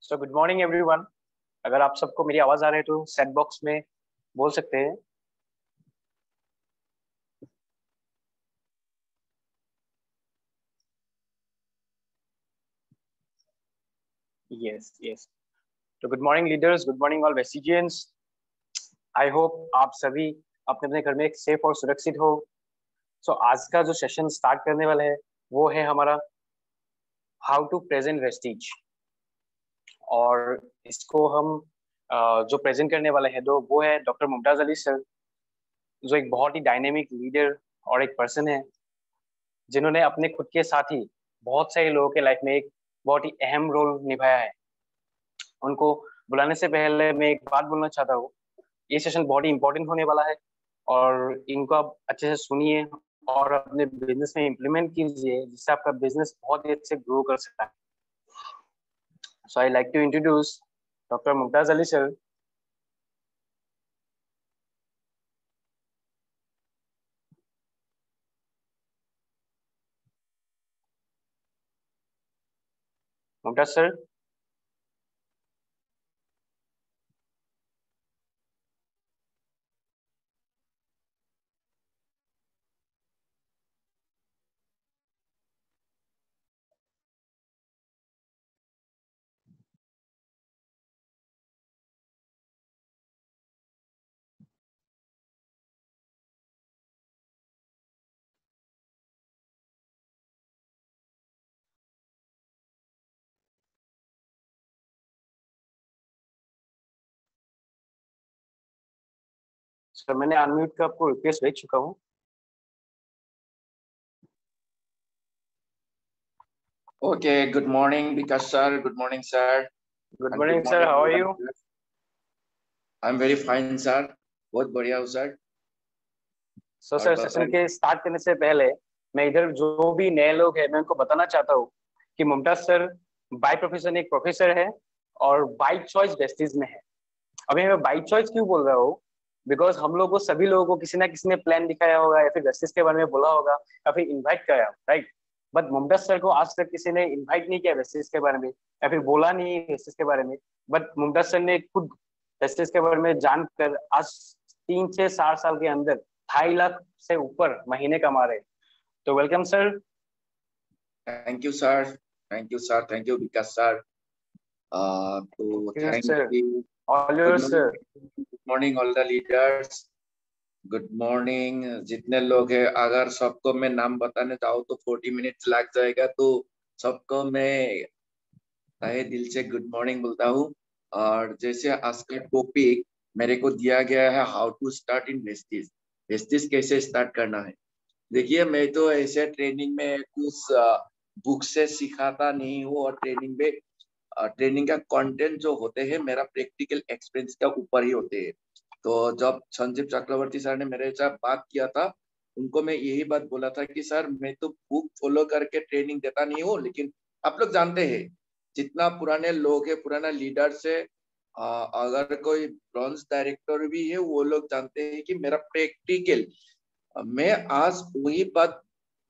So good morning everyone. अगर आप सबको मेरी आवाज आ रही है तो सेट बॉक्स में बोल सकते हैं। Yes yes. तो good morning leaders, good morning all Vestigians. I hope आप सभी अपने अपने घर में एक सेफ और सुरक्षित हो। सो आज का जो सेशन स्टार्ट करने वाला है वो है हमारा हाउ टू प्रेजेंट वेस्टिज। और इसको हम जो प्रेजेंट करने वाले हैं दो वो है डॉक्टर मुमताज अली सर, जो एक बहुत ही डायनेमिक लीडर और एक पर्सन है जिन्होंने अपने खुद के साथ ही बहुत सारे लोगों के लाइफ में एक बहुत ही अहम रोल निभाया है। उनको बुलाने से पहले मैं एक बात बोलना चाहता हूँ। ये सेशन बहुत ही इंपॉर्टेंट होने वाला है और इनको आप अच्छे से सुनिए और अपने बिजनेस में इम्प्लीमेंट कीजिए, जिससे आपका बिजनेस बहुत ही अच्छे ग्रो कर सकता है। So I like to introduce doctor Mumtaz Ali sir. Mumtaz sir. Sir मैंने अनम्यूट का आपको रिक्वेस्ट भेज चुका हूँ। Okay, good morning, Vikas sir. Good morning, sir. Good And good morning sir, morning, how all are the you? leaders. I'm very fine, sir. बहुत बढ़िया हूँ, sir. सो और सर सेशन बताइए. के स्टार्ट करने से पहले मैं इधर जो भी नए लोग हैं मैं उनको बताना चाहता हूँ कि मुमताज सर बाय प्रोफेशन एक प्रोफेसर है और बाय चॉइस वेस्टीज में है। अभी मैं बाय चॉइस क्यों बोल रहा हूँ? बिकॉज हम लोग को सभी लोगों को किसी ना किसी ने प्लान दिखाया होगा या फिर वेस्टीज के बारे में बोला होगा या फिर इन्वाइट कराया, राइट? बट मुमताज सर को आज तक किसी ने इन्वाइट नहीं किया वेस्टीज के बारे में या फिर बोला नहीं वेस्टीज के बारे में। बट मुमताज सर ने खुद वेस्टीज के बारे में जानकर आज 3 से 4 साल के अंदर 2.5 लाख से ऊपर महीने कमा रहे। तो welcome sir. Thank you, sir. Thank you, sir. Thank you, Vikas sir. तो thank sir you. All Good yours morning. Sir. Good morning, all the leaders. Good morning जितने लोग हैं, अगर सबको मैं नाम बताने चाहूँ तो 40 मिनट लग जाएगा, तो सबको मैं तहे दिल से गुड मॉर्निंग बोलता हूँ। और जैसे आज का टॉपिक मेरे को दिया गया है, how to start in Vestige. Vestige कैसे स्टार्ट करना है। देखिए, मैं तो ऐसे ट्रेनिंग में कुछ बुक से सिखाता नहीं हूँ, और ट्रेनिंग का कंटेंट जो होते हैं मेरा प्रैक्टिकल एक्सपीरियंस के ऊपर ही होते हैं। तो जब संजीव चक्रवर्ती सर ने मेरे साथ बात किया था, उनको मैं यही बात बोला था कि सर मैं तो बुक फॉलो करके ट्रेनिंग देता नहीं हूँ, लेकिन आप लोग जानते हैं जितना पुराने लोग है, पुराना लीडर्स है, अगर कोई ब्रॉन्ज डायरेक्टर भी है, वो लोग जानते हैं कि मेरा प्रैक्टिकल, मैं आज वही बात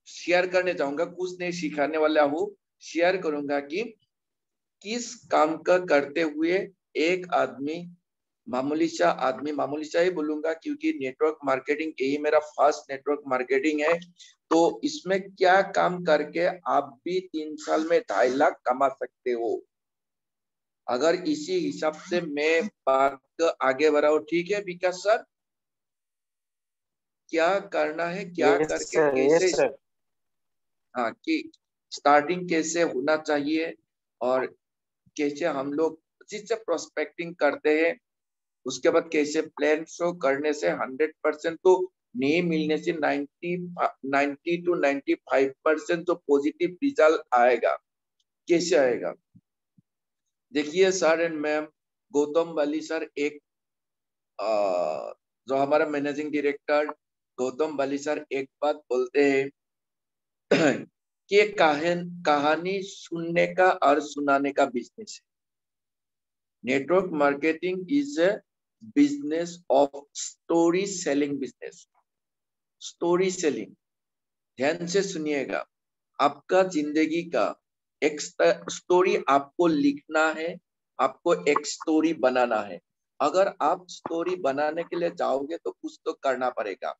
शेयर करने चाहूंगा। कुछ नहीं सिखाने वाला हूँ, शेयर करूंगा कि किस काम का करते हुए एक आदमी, मामूली सा ही बोलूंगा क्योंकि नेटवर्क मार्केटिंग यही मेरा फर्स्ट नेटवर्क मार्केटिंग है, तो इसमें क्या काम करके आप भी 3 साल में 2.5 लाख कमा सकते हो। अगर इसी हिसाब से मैं बात आगे बढ़ाऊं, ठीक है विकास सर? क्या करना है, क्या यस करके सर, कैसे, यस सर। हाँ, कि स्टार्टिंग कैसे होना चाहिए, और कैसे हम लोग जिससे प्रोस्पेक्टिंग करते हैं, उसके बाद कैसे प्लान शो करने से 100% तो नहीं मिलने से 90 to 95% तो पॉजिटिव रिजल्ट आएगा। कैसे आएगा? देखिए सर एंड मैम, गौतम वाली सर एक जो हमारा मैनेजिंग डायरेक्टर गौतम वाली सर एक बात बोलते हैं कि कहानी सुनने का और सुनाने का बिजनेस है। Network marketing is a business of story selling business. Story selling, ध्यान से सुनिएगा। आपका जिंदगी का एक स्टोरी आपको लिखना है, आपको एक स्टोरी बनाना है। अगर आप स्टोरी बनाने के लिए जाओगे तो कुछ तो करना पड़ेगा।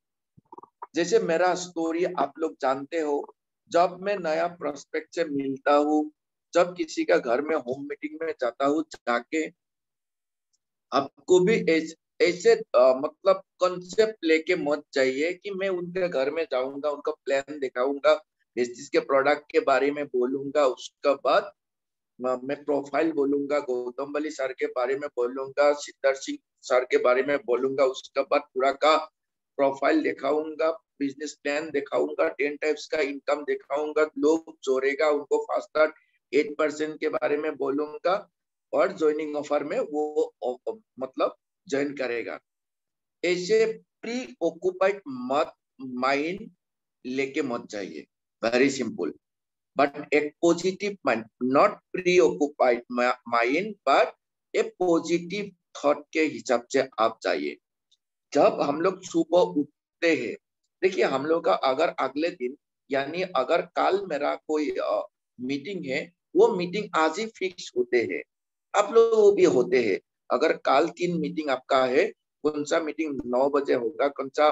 जैसे मेरा स्टोरी आप लोग जानते हो, जब मैं नया प्रोस्पेक्ट से मिलता हूँ, जब किसी का घर में होम मीटिंग में जाता हूँ, जाके आपको भी ऐसे मतलब कॉन्सेप्ट लेके मत जाइए कि मैं उनके घर में जाऊंगा, उनका प्लान दिखाऊंगा, इस चीज के प्रोडक्ट के बारे में बोलूंगा, उसके बाद मैं प्रोफाइल बोलूंगा, गौतम बली सर के बारे में बोलूंगा, सिद्धार्थ सिंह सर के बारे में बोलूंगा, उसके बाद पूरा का प्रोफाइल दिखाऊंगा, बिजनेस प्लान दिखाऊंगा, 10 टाइप्स का इनकम दिखाऊंगा, लोग जोड़ेगा उनको फास्ट स्टार्ट 8% के बारे में बोलूंगा, और ज्वाइनिंग ऑफर में वो मतलब ज्वाइन करेगा। ऐसे प्री ऑक्युपाइड मत माइंड लेके मत जाइए, वेरी सिंपल। बट एक positive mind, not pre occupied mind, but एक पॉजिटिव थॉट के हिसाब से आप जाइए। जब हम लोग सुबह उठते हैं, देखिए हम लोग का अगर अगले दिन, यानी अगर कल मेरा कोई मीटिंग है, वो मीटिंग आज ही फिक्स होते हैं, आप लोग वो भी होते हैं। अगर कल 3 मीटिंग आपका है, कौन सा मीटिंग 9 बजे होगा, कौन सा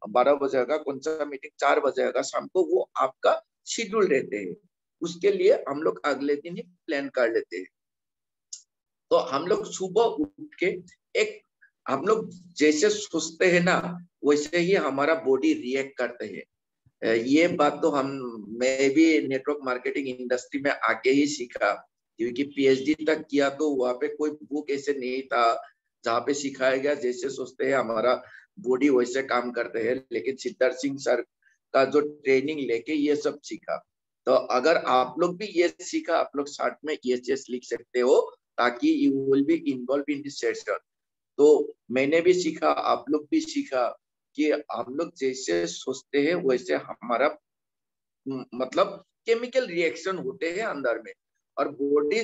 12 बजे होगा, कौन सा मीटिंग 4 बजे होगा शाम को, वो आपका शेड्यूल रहते हैं। उसके लिए हम लोग अगले दिन ही प्लान कर लेते हैं। तो हम लोग सुबह उठ के एक, हम लोग जैसे सोचते हैं ना, वैसे ही हमारा बॉडी रिएक्ट करते हैं। ये बात तो मैं भी नेटवर्क मार्केटिंग इंडस्ट्री में आके ही सीखा, क्योंकि पीएचडी तक किया तो वहाँ पे कोई बुक ऐसे नहीं था जहाँ पे सिखाया गया जैसे सोचते हैं हमारा बॉडी वैसे काम करते हैं। लेकिन सिद्धार्थ सिंह सर का जो ट्रेनिंग लेके ये सब सीखा। तो अगर आप लोग भी ये सीखा, आप लोग साथ में EHS लिख सकते हो, ताकि you will be involve in this session. तो मैंने भी सीखा, आप लोग भी सीखा कि हम लोग जैसे सोचते हैं वैसे हमारा मतलब केमिकल रिएक्शन होते हैं अंदर में, और बॉडी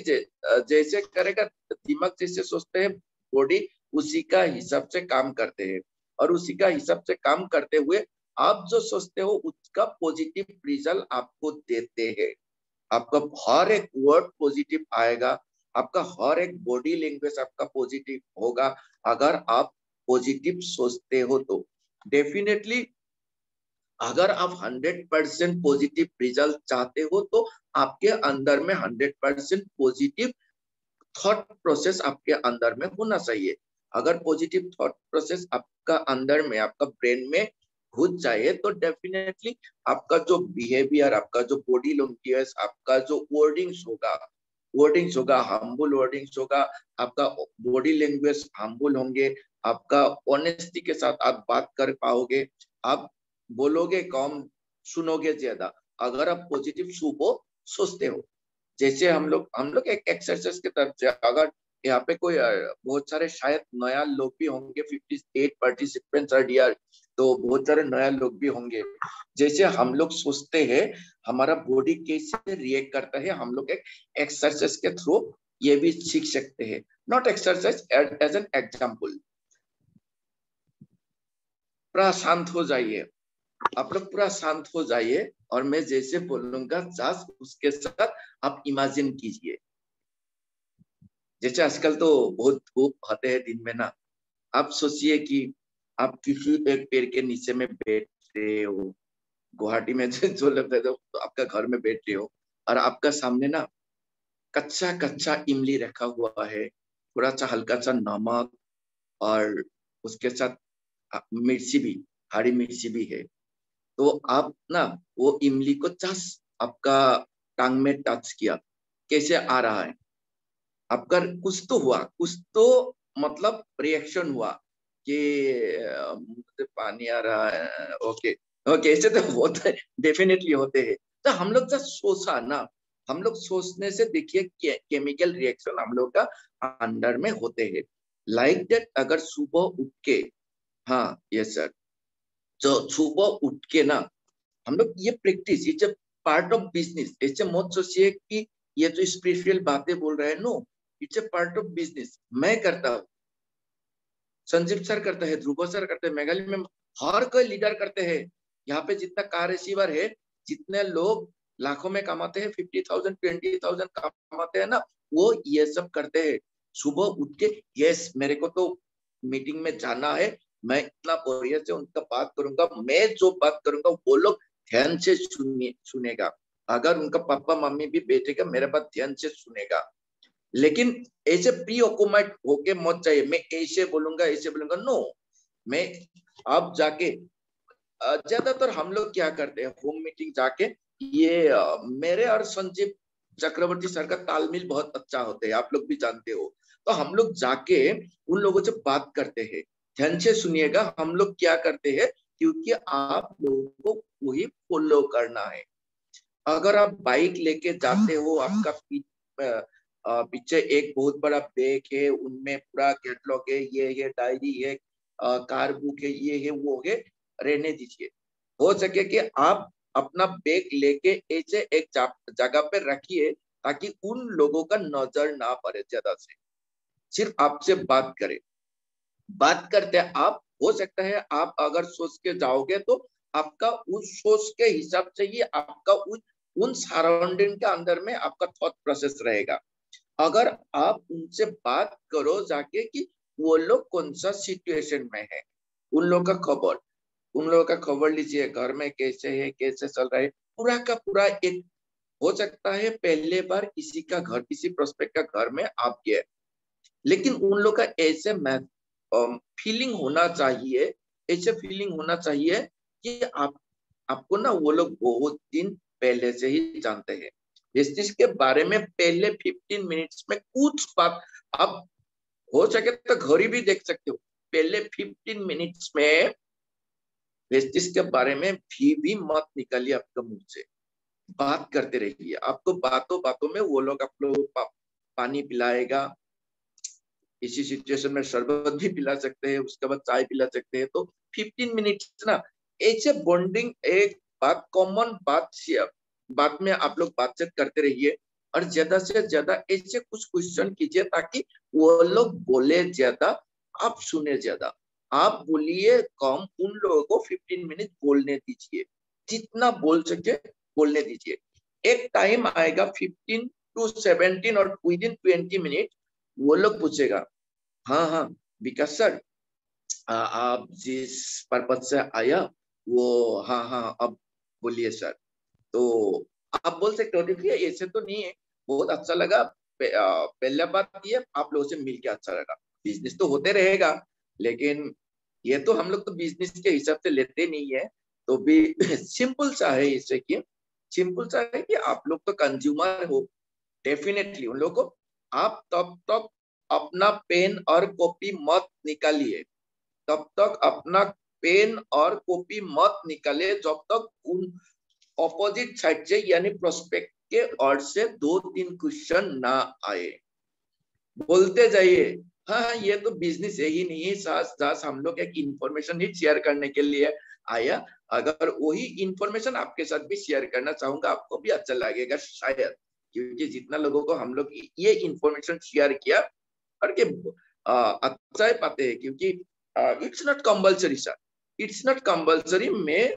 जैसे करेगा, दिमाग जैसे सोचते हैं, बॉडी उसी का हिसाब से काम करते हैं, और उसी का हिसाब से काम करते हुए आप जो सोचते हो उसका पॉजिटिव रिजल्ट आपको देते हैं। आपका हर एक वर्ड पॉजिटिव आएगा, आपका हर एक बॉडी लैंग्वेज आपका पॉजिटिव होगा। अगर आप पॉजिटिव सोचते हो तो डेफिनेटली, अगर आप 100% पॉजिटिव रिजल्ट चाहते हो तो आपके अंदर में 100% पॉजिटिव थॉट प्रोसेस आपके अंदर में होना चाहिए। अगर पॉजिटिव थॉट प्रोसेस आपका अंदर में, आपका ब्रेन में घुस जाए, तो डेफिनेटली आपका जो बिहेवियर, आपका जो बॉडी लैंग्वेज, आपका जो वर्डिंग्स होगा हार्मफुल वर्डिंग्स होगा, आपका बॉडी लैंग्वेज हार्मफुल होंगे, आपका ऑनेस्टी के साथ आप बात कर पाओगे, आप बोलोगे कम, सुनोगे ज्यादा, अगर आप पॉजिटिव सुबह सोचते हो। जैसे हम लोग एक एक्सरसाइज की तरफ से, अगर यहाँ पे कोई बहुत सारे शायद नया लोग भी होंगे, 58 पार्टिसिपेंट्स आर हियर, तो बहुत सारे नया लोग भी होंगे। जैसे हम लोग सोचते हैं, हमारा बॉडी कैसे रिएक्ट करता है, हम लोग एक एक्सरसाइज के थ्रू ये भी सीख सकते हैं। Not exercise, as an example. पूरा शांत हो जाइए, आप लोग पूरा शांत हो जाइए, और मैं जैसे बोलूंगा जस्ट उसके साथ आप इमेजिन कीजिए। जैसे आजकल तो बहुत धूप होते हैं दिन में ना, आप सोचिए कि आप किसी एक पेड़ के नीचे में बैठ रहे हो, गुवाहाटी में जो लगता है तो आपका घर में बैठ रहे हो, और आपका सामने ना कच्चा कच्चा इमली रखा हुआ है, थोड़ा सा हल्का सा नमक, और उसके साथ मिर्ची भी, हरी मिर्ची भी है। तो आप ना वो इमली को जस्ट आपका टांग में टच किया, कैसे आ रहा है, आपका कुछ तो हुआ, कुछ तो मतलब रिएक्शन हुआ कि मुझे पानी आ रहा है। ओके ओके, ऐसे तो होता है, डेफिनेटली होते हैं। तो हम लोग जब सोचा ना, हम लोग सोचने से देखिए केमिकल रिएक्शन हम लोग का अंदर में होते हैं। लाइक दैट, अगर सुबह उठ के, हाँ यस सर, तो सुबह उठ के ना हम लोग ये practice, it's a part of business. ऐसे मत सोचिए कि ये तो स्पिरिचुअल बातें बोल रहे हैं, no, it's a part of business. मैं करता हूँ, संजीव सर करते हैं, ध्रुव सर करते हैं, मेघालय में हर कोई लीडर करते हैं। यहाँ पे जितना कार रिसीवर है, जितने लोग लाखों में कमाते हैं, 50,000 20,000 कमाते हैं ना, वो ये सब करते हैं। सुबह उठ के यस मेरे को तो मीटिंग में जाना है, मैं इतना बोरियत से उनका बात करूंगा, मैं जो बात करूंगा वो लोग ध्यान से सुनेगा। अगर उनका पापा मम्मी भी बैठेगा मेरे बात ध्यान से सुनेगा। लेकिन ऐसे प्री ऑक्यूपाइड होके मत जाइए, मैं ऐसे बोलूंगा नो। मैं अब जाके ज्यादातर हम लोग क्या करते हैं होम मीटिंग जाके, ये मेरे और संजीव चक्रवर्ती सर का तालमेल बहुत अच्छा होता है, आप लोग भी जानते हो। तो हम लोग जाके उन लोगों से बात करते हैं, ध्यान से सुनिएगा हम लोग क्या करते हैं, क्योंकि आप लोगों को वही फॉलो करना है। अगर आप बाइक लेके जाते हो, आपका पीछे एक बहुत बड़ा बैग है, उनमें पूरा कैटलॉग है, ये डायरी है, कार बुक है, ये है वो है, रहने दीजिए। हो सके कि आप अपना बैग लेके ऐसे एक जगह पे रखिए ताकि उन लोगों का नजर ना पड़े, ज्यादा से सिर्फ आपसे बात करें। बात करते हैं आप, हो सकता है आप अगर सोच के जाओगे तो आपका उस सोच के हिसाब से ही आपका उन सराउंडिंग के अंदर में आपका थॉट प्रोसेस रहेगा। अगर आप उनसे बात करो जाके कि वो लोग कौन सा सिचुएशन में है, उन लोगों का खबर लीजिए, घर में कैसे है, कैसे चल रहा है, पूरा का पूरा एक हो सकता है पहले बार किसी का घर, किसी प्रोस्पेक्ट का घर में आप गए, लेकिन उन लोग का ऐसे फीलिंग होना चाहिए, ऐसे फीलिंग होना चाहिए कि आपको ना वो लोग बहुत दिन पहले से ही जानते हैं। इस चीज के बारे में पहले 15 मिनट्स में कुछ बात आप हो सके तो घड़ी भी देख सकते हो, पहले 15 मिनट्स में इस चीज के बारे में भी मत निकालिए आपके मुंह से, बात करते रहिए। आपको बातों बातों में वो लोग आप लोग पानी पिलाएगा, इसी सिचुएशन में शरबत भी पिला सकते हैं, उसके बाद चाय पिला सकते हैं। तो 15 मिनट्स ना ऐसे बॉन्डिंग, एक बात कॉमन बात में आप लोग बातचीत करते रहिए, और ज्यादा से ज्यादा ऐसे कुछ क्वेश्चन कीजिए ताकि वो लोग बोले ज्यादा, आप सुने ज्यादा। आप बोलिए कम, उन लोगों को 15 मिनट बोलने दीजिए, जितना बोल सके बोलने दीजिए। एक टाइम आएगा 15 to 17 और विद इन 20 मिनट वो लोग पूछेगा, हाँ हाँ विकास सर, आप जिस पर्पज से आया वो, हाँ हाँ अब बोलिए सर। तो आप बोल सकते हो देखिए ऐसे तो नहीं है, बहुत अच्छा लगा, पहला बात ये आप लोगों से मिलके अच्छा लगा, बिजनेस तो होते रहेगा, लेकिन ये तो हम लोग तो बिजनेस के हिसाब से लेते नहीं है। तो भी सिंपल सा है इससे कि सिंपल सा है कि आप लोग तो कंज्यूमर हो, डेफिनेटली उन लोगों को आप तब तक अपना पेन और कॉपी मत निकालिए, तब तक अपना पेन और कॉपी मत निकालिए जब तक उन ऑपोजिट साइड से यानी प्रोस्पेक्ट के ओर से 2-3 क्वेश्चन ना आए। बोलते जाइए, हाँ ये तो बिजनेस है ही नहीं, साथ हम लोग एक इंफॉर्मेशन ही शेयर करने के लिए आया, अगर वही इंफॉर्मेशन आपके साथ भी शेयर करना चाहूंगा आपको भी अच्छा लगेगा शायद, क्योंकि जितना लोगों को हम लोग ये इंफॉर्मेशन शेयर किया और के अच्छा ही पाते हैं, क्योंकि it's not compulsory sir, it's not compulsory. मैं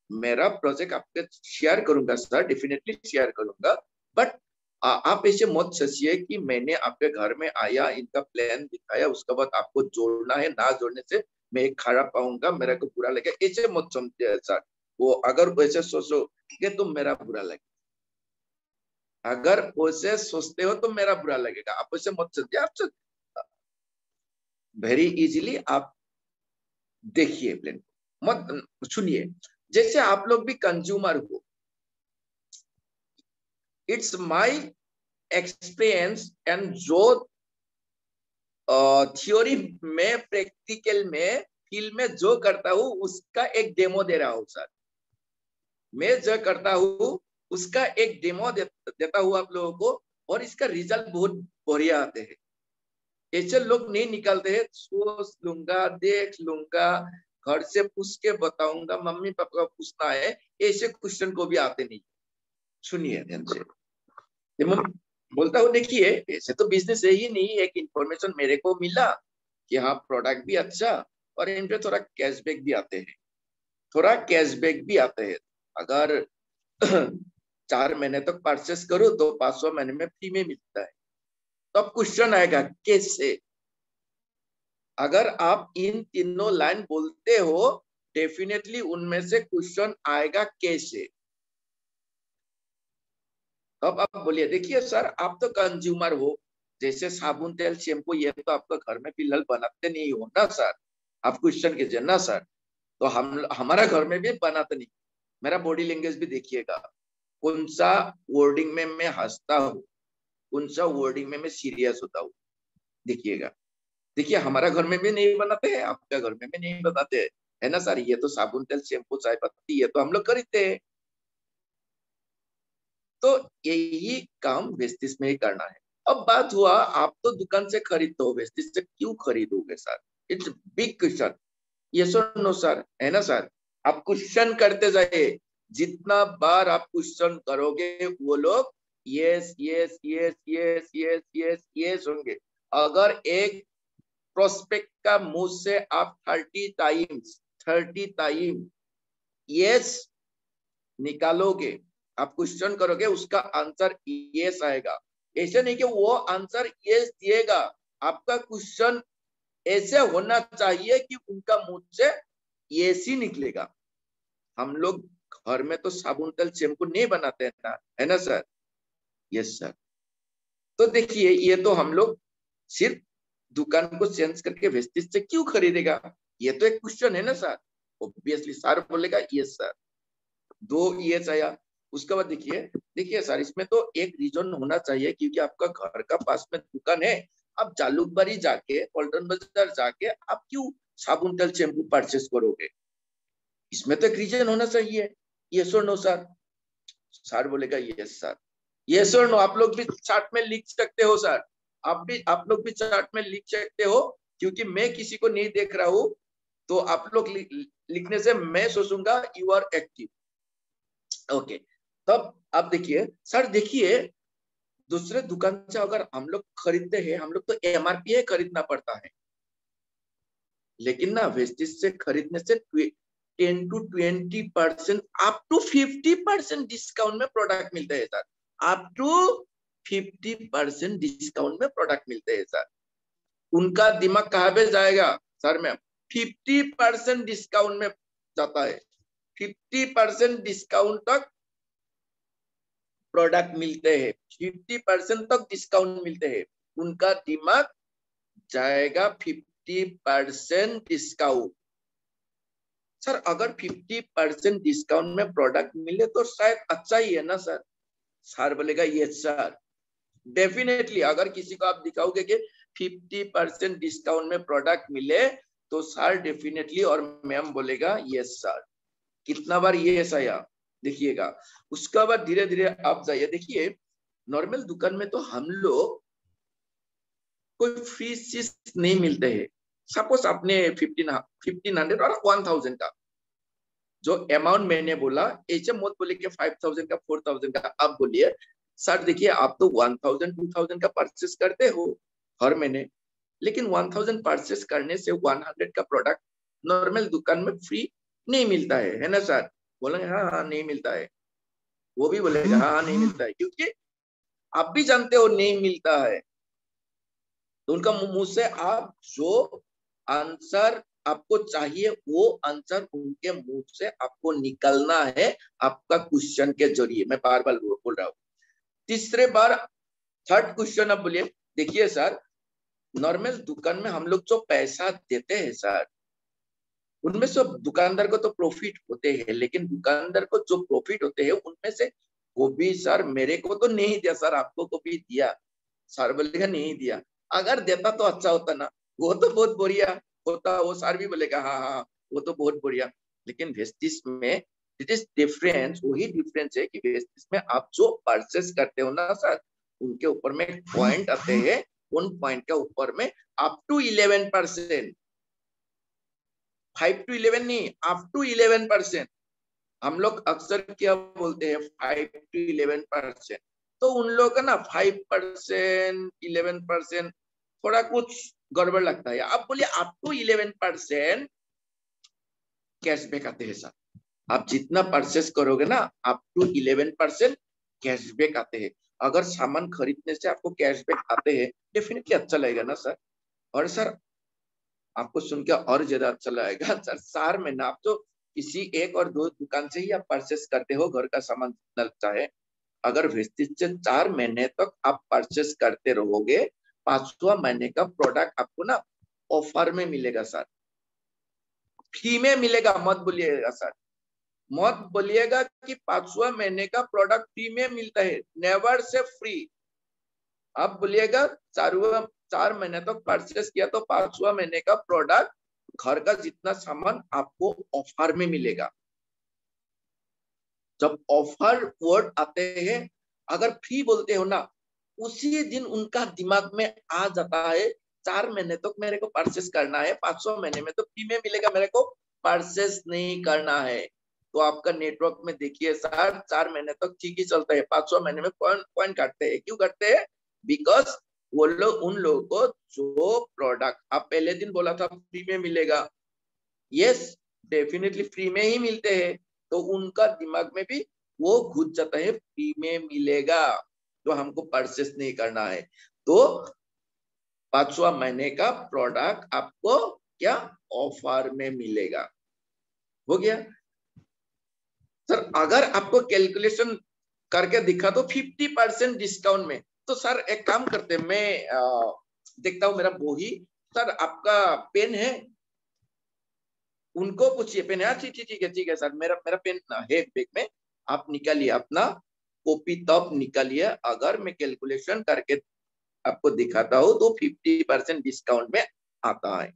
मेरा प्रोजेक्ट आपके शेयर करूंगा सर, डेफिनेटली शेयर करूंगा, बट आप ऐसे मत सोचिए कि मैंने आपके घर में आया, इनका प्लान दिखाया, उसके बाद आपको जोड़ना है, ना जोड़ने से मैं एक खराब पाऊंगा, मेरे को बुरा लगेगा, ऐसे मत समझिए सर। वो अगर वैसे सोचोगे तो मेरा बुरा लगेगा, अगर वैसे सोचते हो तो मेरा बुरा लगेगा, आप वैसे मत सोचिए। आप वेरी इजीली आप देखिए प्लान, मत सुनिए, जैसे आप लोग भी कंज्यूमर हो, इट्स माय एक्सपीरियंस एंड जो थ्योरी में प्रैक्टिकल में फील्ड में जो करता हूँ उसका एक डेमो दे रहा हूँ सर, मैं जो करता हूँ उसका एक डेमो देता हूँ आप लोगों को, और इसका रिजल्ट बहुत बढ़िया आते हैं। ऐसे लोग नहीं निकलते हैं, सोच लूंगा, देख लूंगा, घर से पूछ के बताऊंगा, मम्मी पापा का पूछना है, ऐसे क्वेश्चन को भी आते नहीं। सुनिए ध्यान से, बोलता हूँ देखिए ऐसे तो बिजनेस है ही नहीं, एक इंफॉर्मेशन मेरे को मिला कि हाँ प्रोडक्ट भी अच्छा, और इन पे थोड़ा कैशबैक भी आते हैं, थोड़ा कैशबैक भी आते हैं। अगर 4 महीने तक परचेस करो तो 500 महीने में फ्री में मिलता है। तो अब क्वेश्चन आएगा कैसे। अगर आप इन तीनों लाइन बोलते हो डेफिनेटली उनमें से क्वेश्चन आएगा कैसे। अब आप बोलिए, देखिए सर आप तो कंज्यूमर हो, जैसे साबुन तेल शैम्पू ये तो आपका घर में फिलहाल बनाते नहीं हो ना सर, आप क्वेश्चन कीजिए ना सर। तो हम हमारा घर में भी बनाते नहीं। मेरा बॉडी लैंग्वेज भी देखिएगा, कौन सा वर्डिंग में मैं हंसता हूँ, कौन सा वर्डिंग में मैं सीरियस होता हूँ, देखिएगा। देखिए हमारा घर में भी नहीं बनाते हैं, आपका घर में भी नहीं बनाते हैं, है ना सर। ये तो साबुन तेल शैम्पू चाय पत्ती ये तो हम लोग खरीदते हैं। तो यही काम वेस्टिज में ही करना है। अब बात हुआ आप तो दुकान से खरीदते हो, वेस्टिज से क्यों खरीदोगे sir, it's big question. Yes और नो सर, है ना सर। आप क्वेश्चन करते जाइए, जितना बार आप क्वेश्चन करोगे वो लोग yes yes yes yes yes yes yes होंगे। अगर एक प्रोस्पेक्ट का मुंह से आप 30 टाइम यस निकालोगे, आप क्वेश्चन करोगे उसका आंसर यस आएगा। ऐसे नहीं कि वो आंसर यस दिएगा, आपका क्वेश्चन ऐसे होना चाहिए कि उनका मुंह से यस ही निकलेगा। हम लोग घर में तो साबुन तेल शैम्पू नहीं बनाते हैं ना, है ना सर। Yes sir. तो देखिए ये तो हम लोग सिर्फ दुकान को चेंज करके वेस्टिज से क्यों खरीदेगा, ये तो एक क्वेश्चन है ना सर। ऑब्वियसली सर बोलेगा यस सर, दो यस आया। उसके बाद देखिए, देखिए सर इसमें तो एक रीजन होना चाहिए, क्योंकि आपका घर का पास में दुकान है। आप जालूकबारी जाके पल्टन बाजार जाके आप क्यों साबुन तेल शैम्पू परचेस करोगे, इसमें तो एक रीजन होना चाहिए। यस और नो सर। सर बोलेगा यस सर। यस और नो आप लोग भी चार्ट में लिख सकते हो सर, आप लोग भी चार्ट में लिख सकते हो, क्योंकि मैं किसी को नहीं देख रहा हूं। तो आप लोग लिखने से मैं सोचूंगा यू आर एक्टिव। ओके, तब आप देखिए सर, देखिए दूसरे दुकान से अगर हम लोग खरीदते हैं, हम लोग तो एमआरपी खरीदना पड़ता है, लेकिन ना वेस्टिज से खरीदने से 10 to 20% अप टू 50% डिस्काउंट में प्रोडक्ट मिलते हैं सर। अप टू 50% डिस्काउंट में प्रोडक्ट मिलते हैं सर। उनका दिमाग कहाँ पे जाएगा सर मैम, 50% डिस्काउंट में जाता है, 50% डिस्काउंट तक प्रोडक्ट मिलते हैं, 50% तक डिस्काउंट मिलते हैं। उनका दिमाग जाएगा 50% डिस्काउंट। सर अगर 50% डिस्काउंट में प्रोडक्ट मिले तो शायद अच्छा ही है ना सर। सर बोलेगा यस सर। डेफिनेटली अगर किसी को आप दिखाओगे कि 50% डिस्काउंट में प्रोडक्ट मिले तो सर डेफिनेटली, और मैम बोलेगा यस सर। कितना बार यस आया देखिएगा। उसका बाद धीरे धीरे आप जाइए, देखिए नॉर्मल दुकान में तो हम लोग कोई फ्री चीज नहीं मिलते हैं। सपोज आपने 1500 और 1000 का जो अमाउंट मैंने बोला, ऐसे मत बोले कि 5000 का 4000 का। आप बोलिए सर देखिए आप तो 1000 2000 का परचेस करते हो हर महीने, लेकिन 1000 परचेस करने से 100 का प्रोडक्ट नॉर्मल दुकान में फ्री नहीं मिलता है ना सर। बोलेंगे हाँ हाँ नहीं मिलता है, वो भी बोलेगा हाँ हाँ नहीं मिलता है, क्योंकि आप भी जानते हो नहीं मिलता है। तो उनका मुंह से आप जो आंसर आपको चाहिए वो आंसर उनके मुंह से आपको निकलना है, आपका क्वेश्चन के जरिए। मैं बार बार बोल रहा हूँ। तीसरे बार थर्ड क्वेश्चन अब बोलिए, देखिए सर नॉर्मल दुकान में हम लोग जो पैसा देते हैं सर, उनमें से दुकानदार को तो प्रॉफिट होते हैं, लेकिन दुकानदार को जो प्रॉफिट होते हैं उनमें से वो भी सर मेरे को तो नहीं दिया सर, आपको को भी दिया। सर बोलेगा नहीं दिया, अगर देता तो अच्छा होता ना, वो तो बहुत बढ़िया होता। वो सर भी बोलेगा हाँ हाँ वो तो बहुत बढ़िया। लेकिन वेस्टिज में इट इज डिफरेंस, वही डिफरेंस है कि वेस्टिज में आप जो परचेस करते हो ना सर, उनके ऊपर में पॉइंट आते हैं, उन पॉइंट के ऊपर में अप टू 11%, 5 to 11 नहीं, अप टू 11%। हम लोग अक्सर क्या बोलते हैं 5 to 11%, तो उन लोगों का ना 5% 11% थोड़ा कुछ गड़बड़ लगता है। आप बोलिए अप टू 11% कैशबैक आते हैं सर। आप जितना परचेस करोगे ना अप टू 11% कैशबैक आते हैं। अगर सामान खरीदने से आपको कैशबैक आते हैं, डेफिनेटली अच्छा लगेगा ना सर। और सर आपको सुन के और ज्यादा अच्छा लगेगा सर, 4 महीना आप तो किसी एक और दो दुकान से ही आप परचेस करते हो घर का सामान जितना चाहे, अगर वेस्टेज से 4 महीने तक आप परचेस करते रहोगे, 5वां महीने का प्रोडक्ट आपको ना ऑफर में मिलेगा सर, फ्री में मिलेगा। मत बोलिएगा सर, मत बोलिएगा कि 5वां महीने का प्रोडक्ट फ्री में मिलता है, नेवर से फ्री। आप बोलिएगा 4 महीने तक परचेस किया तो 5वां महीने का प्रोडक्ट घर का जितना सामान आपको ऑफर में मिलेगा। जब ऑफर वर्ड आते हैं, अगर फ्री बोलते हो ना, उसी दिन उनका दिमाग में आ जाता है 4 महीने तक मेरे को परचेस करना है, 5वां महीने में तो फ्री में मिलेगा, मेरे को परचेस नहीं करना है। तो आपका नेटवर्क में देखिए सर, 4 महीने तक ठीक ही चलता है, 5वां महीने में पॉइंट काटते हैं। क्यों काटते हैं? बिकॉज वो लोग, उन लोगों को जो प्रोडक्ट आप पहले दिन बोला था फ्री में मिलेगा, यस डेफिनेटली फ्री में ही मिलते हैं, तो उनका दिमाग में भी वो घुस जाता है फ्री में मिलेगा तो हमको परचेस नहीं करना है। तो 5वां महीने का प्रोडक्ट आपको क्या ऑफर में मिलेगा। हो गया सर। अगर आपको कैलकुलेशन करके दिखा तो 50% डिस्काउंट में, तो सर एक काम करते हैं, मैं देखता हूँ मेरा बोही। सर आपका पेन है? उनको पूछिए पेन है? ठीक है सर, मेरा मेरा पेन है बैग में, आप निकालिए अपना कॉपी, तब निकालिए। अगर मैं कैलकुलेशन करके आपको दिखाता हूँ तो 50% डिस्काउंट में आता है।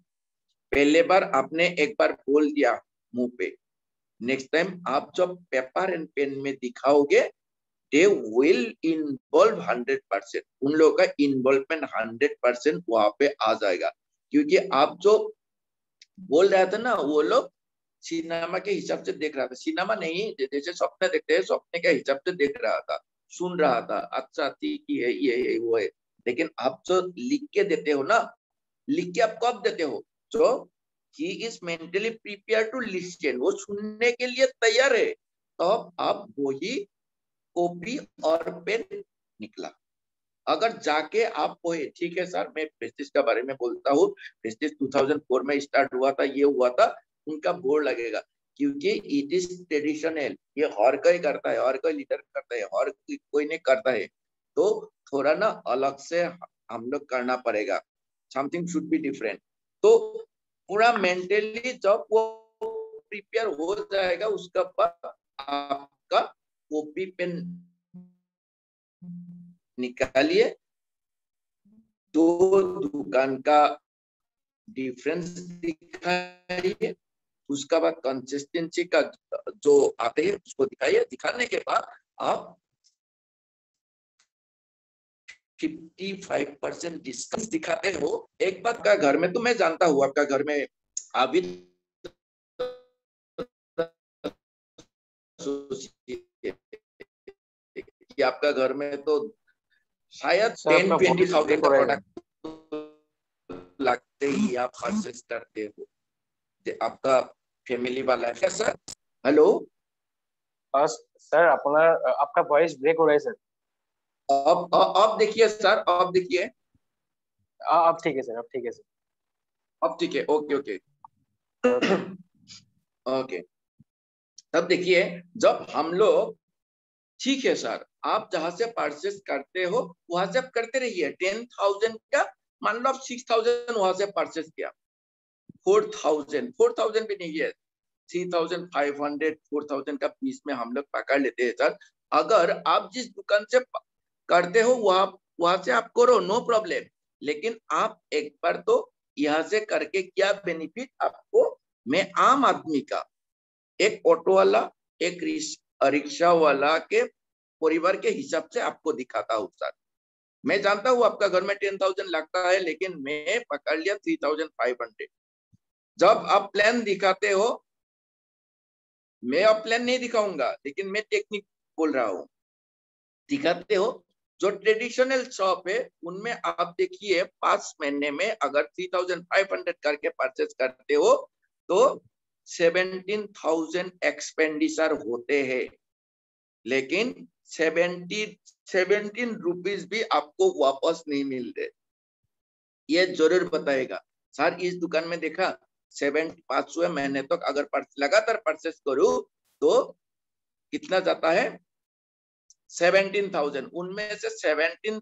पहले बार आपने एक बार बोल दिया मुंह पे, नेक्स्ट टाइम आप जब पेपर एंड पेन में दिखाओगे, दे विल इन्वॉल्व 100%, उन लोगों का इन्वॉल्वमेंट 100% वहां पे आ जाएगा। क्योंकि आप जो बोल रहा था ना, वो लोग सिनेमा के हिसाब से देख रहा था, सिनेमा नहीं, जैसे सपने देखते हैं, सपने के हिसाब से देख रहा था, सुन रहा था, अच्छा ठीक ही है, ये है वो है। लेकिन आप जो लिख के देते हो ना, लिख के आप कब देते हो? जो ही is mentally prepare to listen, वो सुनने के लिए तैयार है, तब आप वही कॉपी और पेन निकला। अगर जाके आप वही, ठीक है सर मैं प्रेस्टीज के बारे में बोलता हूँ, प्रेस्टीज 2004 में स्टार्ट हुआ था, ये हुआ था, उनका बोर्ड लगेगा, क्योंकि इट इज ट्रेडिशनल, ये हर कोई करता है, हर कोई लीडर करता है, हर कोई नहीं करता है, तो थोड़ा ना अलग से हम लोग करना पड़ेगा, समथिंग शुड बी डिफरेंट। तो पूरा मेंटली जब वो प्रिपेयर हो जाएगा, उसका बाद आपका कॉपी पेन निकालिए, दो दुकान का डिफरेंस दिखाइए, उसका बाद कंसिस्टेंसी का जो आते हैं उसको दिखाइए। दिखाने के बाद आप 55% डिस्काउंट दिखाते हो। एक बात का घर में तो मैं जानता हूँ, आपका घर में अभी आपका घर में तो शायद 10-20,000 का प्रोडक्ट लगते ही आप परचेस करते हो, आपका फैमिली वाला है क्या सर? हेलो सर आपका वॉइस ब्रेक हो रहा है सर। अब देखिए सर, अब देखिए, अब ठीक है सर, अब ठीक है सर। अब ठीक है, ओके ओके ओके। तब देखिए, जब हम लोग, ठीक है सर, आप जहां से परचेस करते हो वहां से आप करते रहिए, 10,000 का मान लो आप 6,000 वहां से परचेस किया, 4,000 भी नहीं है, 3,500 4,000 का पीस में हम लोग पकड़ लेते हैं सर। अगर आप जिस दुकान से करते हो वहां से आप करो, नो प्रॉब्लम, लेकिन आप एक बार तो यहाँ से करके क्या बेनिफिट आपको, मैं आम आदमी का, एक ऑटो वाला, एक रिक्शा वाला के परिवार के हिसाब से आपको दिखाता हूँ सर। मैं जानता हूँ आपका घर में 10,000 लगता है, लेकिन मैं पकड़ लिया 3,500। जब आप प्लान दिखाते हो, मैं अब प्लान नहीं दिखाऊंगा, लेकिन मैं टेक्निक बोल रहा हूँ, दिखाते हो। जो ट्रेडिशनल शॉप है उनमें आप देखिए 5 महीने में अगर 3,500 करके परचेस करते हो तो 17,000 एक्सपेंडिचर होते हैं, लेकिन 17 रुपीज भी आपको वापस नहीं मिलते। ये जरूर बताएगा सर इस दुकान में देखा 500 महीने तक अगर लगातार परचेस करूं तो कितना जाता है 17,000। उनमें से 17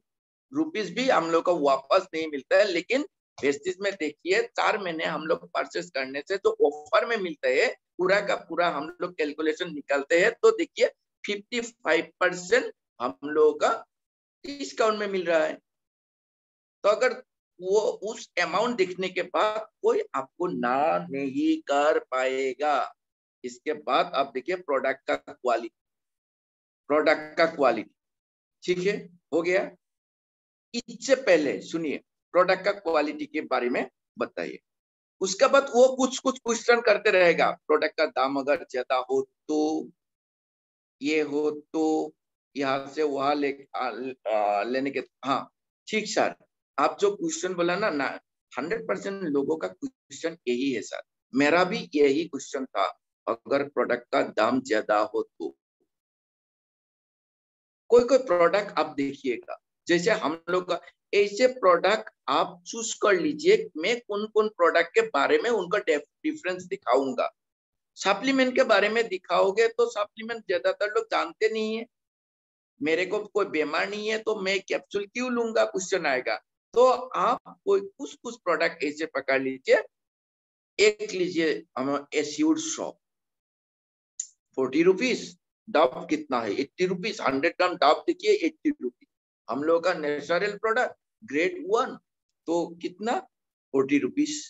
रुपीज भी हम लोग को वापस नहीं मिलता है। लेकिन बेसिस में देखिए 4 महीने हम लोग परचेस करने से जो ऑफर में मिलता है पूरा का पूरा हम लोग कैलकुलेशन निकालते हैं तो देखिए 55% हम लोगों का डिस्काउंट में मिल रहा है। तो अगर वो उस अमाउंट दिखने के बाद कोई आपको ना नहीं कर पाएगा। इसके बाद आप देखिए प्रोडक्ट का क्वालिटी ठीक है हो गया। इससे पहले सुनिए प्रोडक्ट का क्वालिटी के बारे में बताइए। उसके बाद वो कुछ क्वेश्चन करते रहेगा। प्रोडक्ट का दाम अगर ज्यादा हो तो ये हो तो यहाँ से वहां लेने के हाँ ठीक सर। आप जो क्वेश्चन बोला ना 100% लोगों का क्वेश्चन यही है सर। मेरा भी यही क्वेश्चन था। अगर प्रोडक्ट का दाम ज्यादा हो तो कोई प्रोडक्ट आप देखिएगा जैसे हम लोग का ऐसे प्रोडक्ट आप चूज कर लीजिए। मैं कौन कौन प्रोडक्ट के बारे में उनका डिफरेंस दिखाऊंगा। सप्लीमेंट के बारे में दिखाओगे तो सप्लीमेंट ज्यादातर लोग जानते नहीं है। मेरे को कोई बीमार नहीं है तो मैं कैप्सूल क्यों लूंगा क्वेश्चन आएगा। तो आप कोई कुछ प्रोडक्ट ऐसे पकड़ लीजिए। एक लीजिए एस्योर शॉप 40 रुपीज डाब कितना है 80 रुपीज 100 ग्राम डाब देखिए 80 रुपीज। हम लोग का नेचुरल प्रोडक्ट ग्रेड 1 तो कितना 40 रुपीज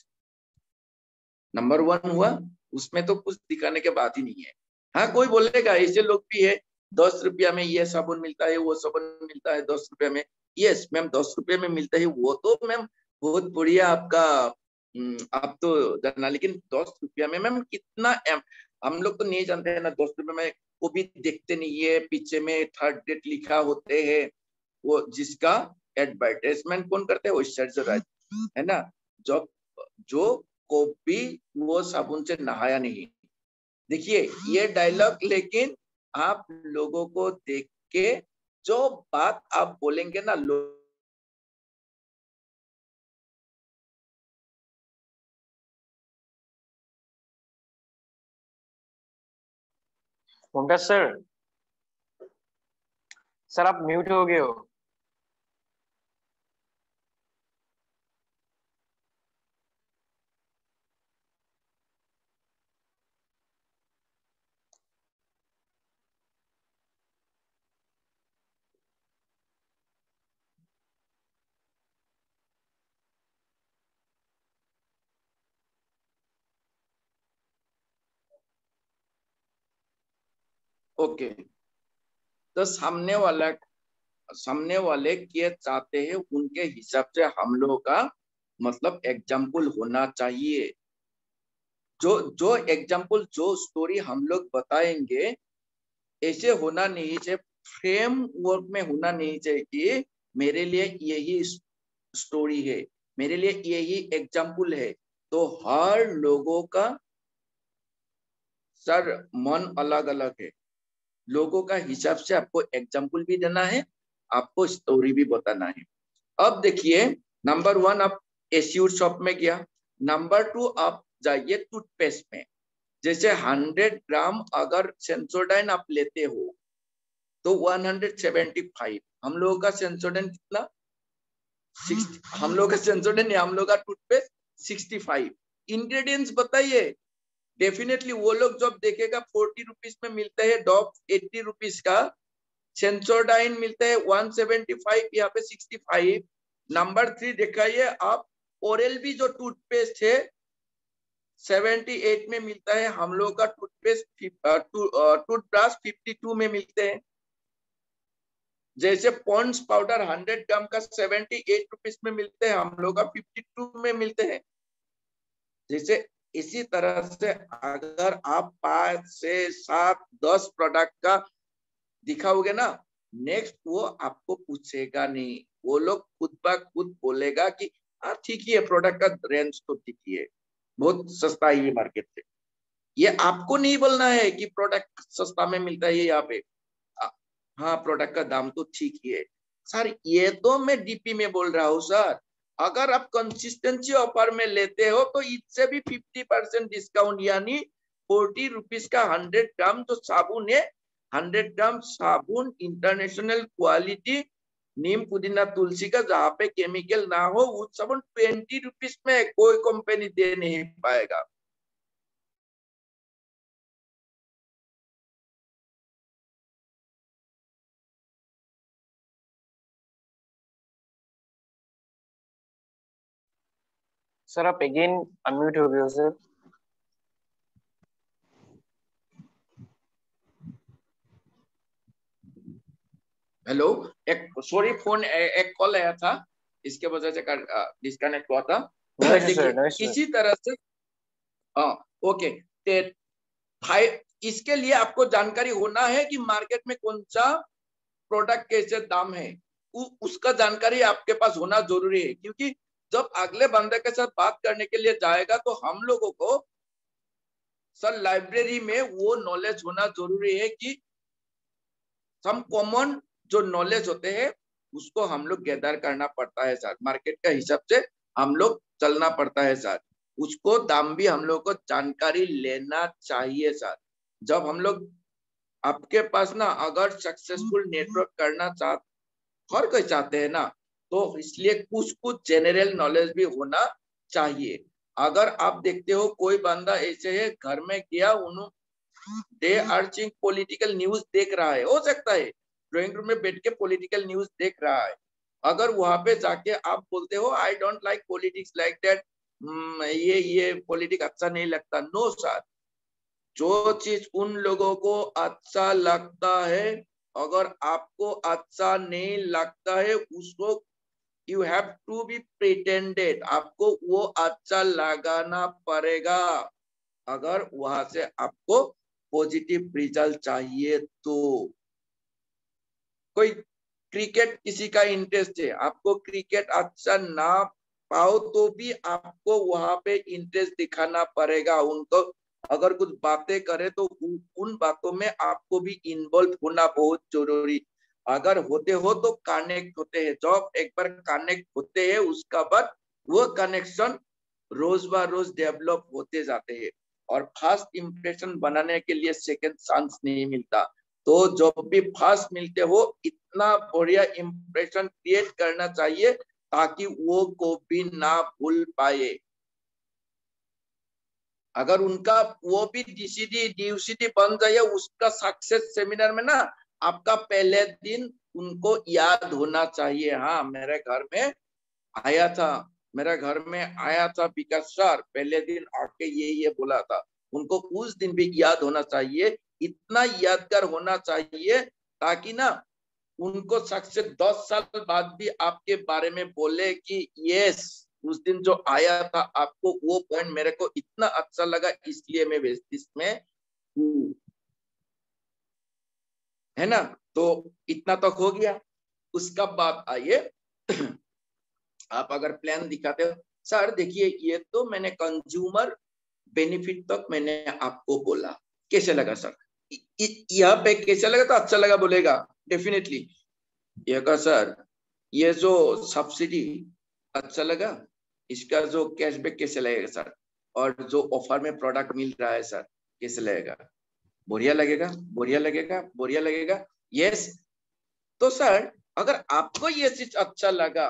नंबर 1 हुआ। उसमें तो कुछ दिखाने के बात ही नहीं है। हाँ कोई बोलेगा ऐसे लोग भी है 10 रुपया में ये साबुन मिलता है वो साबुन मिलता है 10 रुपया में। यस मैम 10 रुपये में मिलता है वो तो मैम बहुत बढ़िया आपका आप तो जाना। लेकिन 10 रुपया में मैम कितना हम लोग तो नहीं जानते हैं ना 10 रुपये में। वो भी देखते नहीं है पीछे में थर्ड डेट लिखा होते हैं। वो जिसका एडवर्टाइजमेंट कौन करते हैं वो सर्जराइज है ना। जो को भी वो साबुन से नहाया नहीं। देखिए ये डायलॉग लेकिन आप लोगों को देख के जो बात आप बोलेंगे ना लोग मुमताज सर आप म्यूट हो गए हो। ओके। तो सामने वाले क्या चाहते हैं उनके हिसाब से हम लोगों का मतलब एग्जाम्पल होना चाहिए। जो एग्जाम्पल जो स्टोरी हम लोग बताएंगे ऐसे होना नहीं चाहिए। फ्रेमवर्क में होना नहीं चाहिए कि मेरे लिए यही स्टोरी है मेरे लिए यही एग्जाम्पल है। तो हर लोगों का सर मन अलग अलग है। लोगों का हिसाब से आपको एग्जाम्पल भी देना है आपको स्टोरी भी बताना है। अब देखिए नंबर 1 आप एस्योर शॉप में गया। नंबर 2 आप जाइए टूथपेस्ट में। जैसे 100 ग्राम अगर सेंसोडाइन आप लेते हो तो 175। हम लोगों का सेंसोडाइन कितना 60। हम लोग का सेंसोडाइन हम लोग का टूथपेस्ट 65। इंग्रेडिएंट्स बताइए। डेफिनेटली वो लोग जब देखेगा 40 रुपीज में मिलता है डॉप 80 रुपीज का सेंसोडाइन मिलता है 175 यहाँ पे 65। नंबर 3 दिखाइए आप ओरल बी जो टूथपेस्ट है 78 में मिलता है। हम लोग का टूथपेस्ट टूथब्रश 52 में मिलते हैं। जैसे पॉन्ड्स पाउडर 100 ग्राम का 78 रुपीज में मिलते हैं। हम लोग का 52 में मिलते हैं। जैसे इसी तरह से अगर आप 5 से 7 10 प्रोडक्ट का दिखाओगे ना नेक्स्ट वो आपको पूछेगा नहीं। वो लोग खुद ब खुद बोलेगा कि हाँ ठीक ही है प्रोडक्ट का रेंज तो ठीक ही है बहुत सस्ता ही है मार्केट से। ये आपको नहीं बोलना है कि प्रोडक्ट सस्ता में मिलता है यहाँ पे। हाँ प्रोडक्ट का दाम तो ठीक ही है सर, ये तो मैं डीपी में बोल रहा हूँ सर। अगर आप कंसिस्टेंसी ऑफर में लेते हो तो इससे भी 50% डिस्काउंट, यानी 40 रुपीज का 100 ग्राम जो साबुन है, 100 ग्राम साबुन इंटरनेशनल क्वालिटी नीम पुदीना तुलसी का, जहाँ पे केमिकल ना हो, वो साबुन 20 रुपीज में कोई कंपनी दे नहीं पाएगा। सर आप अगेन अनम्यूट हो गए हो सर। हेलो, एक सॉरी फोन एक कॉल आया था, इसके वजह से डिस्कनेक्ट हुआ था। नो इशू सर, देखिए नो इशू। इसी तरह से हाँ ओके, भाई इसके लिए आपको जानकारी होना है कि मार्केट में कौन सा प्रोडक्ट कैसे दाम है, उसका जानकारी आपके पास होना जरूरी है। क्योंकि जब अगले बंदे के साथ बात करने के लिए जाएगा तो हम लोगों को सर लाइब्रेरी में वो नॉलेज होना जरूरी है कि सम कॉमन जो नॉलेज होते हैं उसको हम लोग गैदर करना पड़ता है सर। मार्केट का हिसाब से हम लोग चलना पड़ता है सर। उसको दाम भी हम लोग को जानकारी लेना चाहिए सर। जब हम लोग आपके पास ना अगर सक्सेसफुल नेटवर्क करना हर कोई चाहते हैं ना, तो इसलिए कुछ कुछ जनरल नॉलेज भी होना चाहिए। अगर आप देखते हो कोई बंदा ऐसे है घर में गया, दे आर्चिंग पॉलिटिकल न्यूज देख रहा है, हो सकता है ड्राइंग रूम में बैठ के पॉलिटिकल न्यूज देख रहा है, अगर वहां पे जाके आप बोलते हो I don't like politics like that, ये पॉलिटिक्स अच्छा नहीं लगता, नो सर। जो चीज उन लोगों को अच्छा लगता है, अगर आपको अच्छा नहीं लगता है उसको you have to be pretended, आपको वो अच्छा लगाना पड़ेगा अगर वहां से आपको पॉजिटिव रिजल्ट चाहिए तो। कोई क्रिकेट किसी का इंटरेस्ट है, आपको क्रिकेट अच्छा ना पाओ तो भी आपको वहां पे इंटरेस्ट दिखाना पड़ेगा उनको। अगर कुछ बातें करे तो उन बातों में आपको भी इन्वॉल्व होना बहुत जरूरी। अगर होते हो तो कनेक्ट होते हैं, जब एक बार कनेक्ट होते हैं उसका बाद वो कनेक्शन रोज ब रोज डेवलप होते जाते हैं। और फर्स्ट इंप्रेशन बनाने के लिए सेकंड चांस नहीं मिलता, तो जब भी फर्स्ट मिलते हो इतना बढ़िया इंप्रेशन क्रिएट करना चाहिए ताकि वो को भी ना भूल पाए। अगर उनका वो भी डीसीडी डीयूसीडी बन जाए उसका सक्सेस सेमिनार में ना, आपका पहले दिन उनको याद होना चाहिए, हाँ मेरे घर में आया था, मेरा घर में आया था विकास सर, पहले दिन आके ये बोला था, उनको उस दिन भी याद होना चाहिए। इतना यादगार होना चाहिए ताकि ना उनको सक्सेस 10 साल बाद भी आपके बारे में बोले कि यस उस दिन जो आया था आपको वो पॉइंट मेरे को इतना अच्छा लगा इसलिए मैं इसमें हूँ, है ना। तो इतना तक हो गया। उसका बाद आइए आप अगर प्लान दिखाते हो सर, देखिए ये तो मैंने कंज्यूमर बेनिफिट तक मैंने आपको बोला, कैसे लगा सर? यहाँ पे कैसे लगा तो अच्छा लगा बोलेगा डेफिनेटली। ये कहा सर ये जो सब्सिडी अच्छा लगा, इसका जो कैशबैक कैसे लगेगा सर, और जो ऑफर में प्रोडक्ट मिल रहा है सर कैसे लगेगा? बढ़िया लगेगा, बढ़िया लगेगा, बढ़िया लगेगा, यस। तो सर अगर आपको ये चीज अच्छा लगा,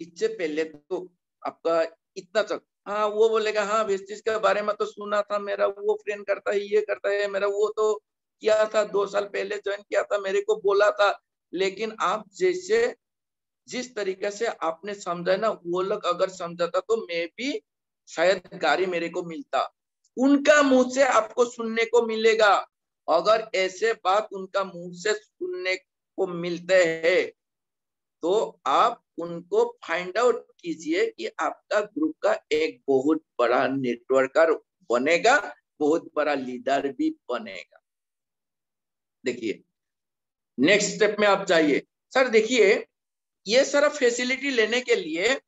इससे पहले तो आपका इतना तक, हाँ वो बोलेगा हाँ वेस्टिज के बारे में तो सुना था, मेरा वो फ्रेंड करता है, ये करता है, मेरा वो तो किया था 2 साल पहले ज्वाइन किया था, मेरे को बोला था। लेकिन आप जैसे जिस तरीके से आपने समझा ना, वो लोग अगर समझाता तो मैं भी शायद गाड़ी मेरे को मिलता। उनका मुंह से आपको सुनने को मिलेगा, अगर ऐसे बात उनका मुंह से सुनने को मिलते हैं तो आप उनको फाइंड आउट कीजिए कि आपका ग्रुप का एक बहुत बड़ा नेटवर्कर बनेगा, बहुत बड़ा लीडर भी बनेगा। देखिए नेक्स्ट स्टेप में आप जाइए। सर देखिए ये सारा फैसिलिटी लेने के लिए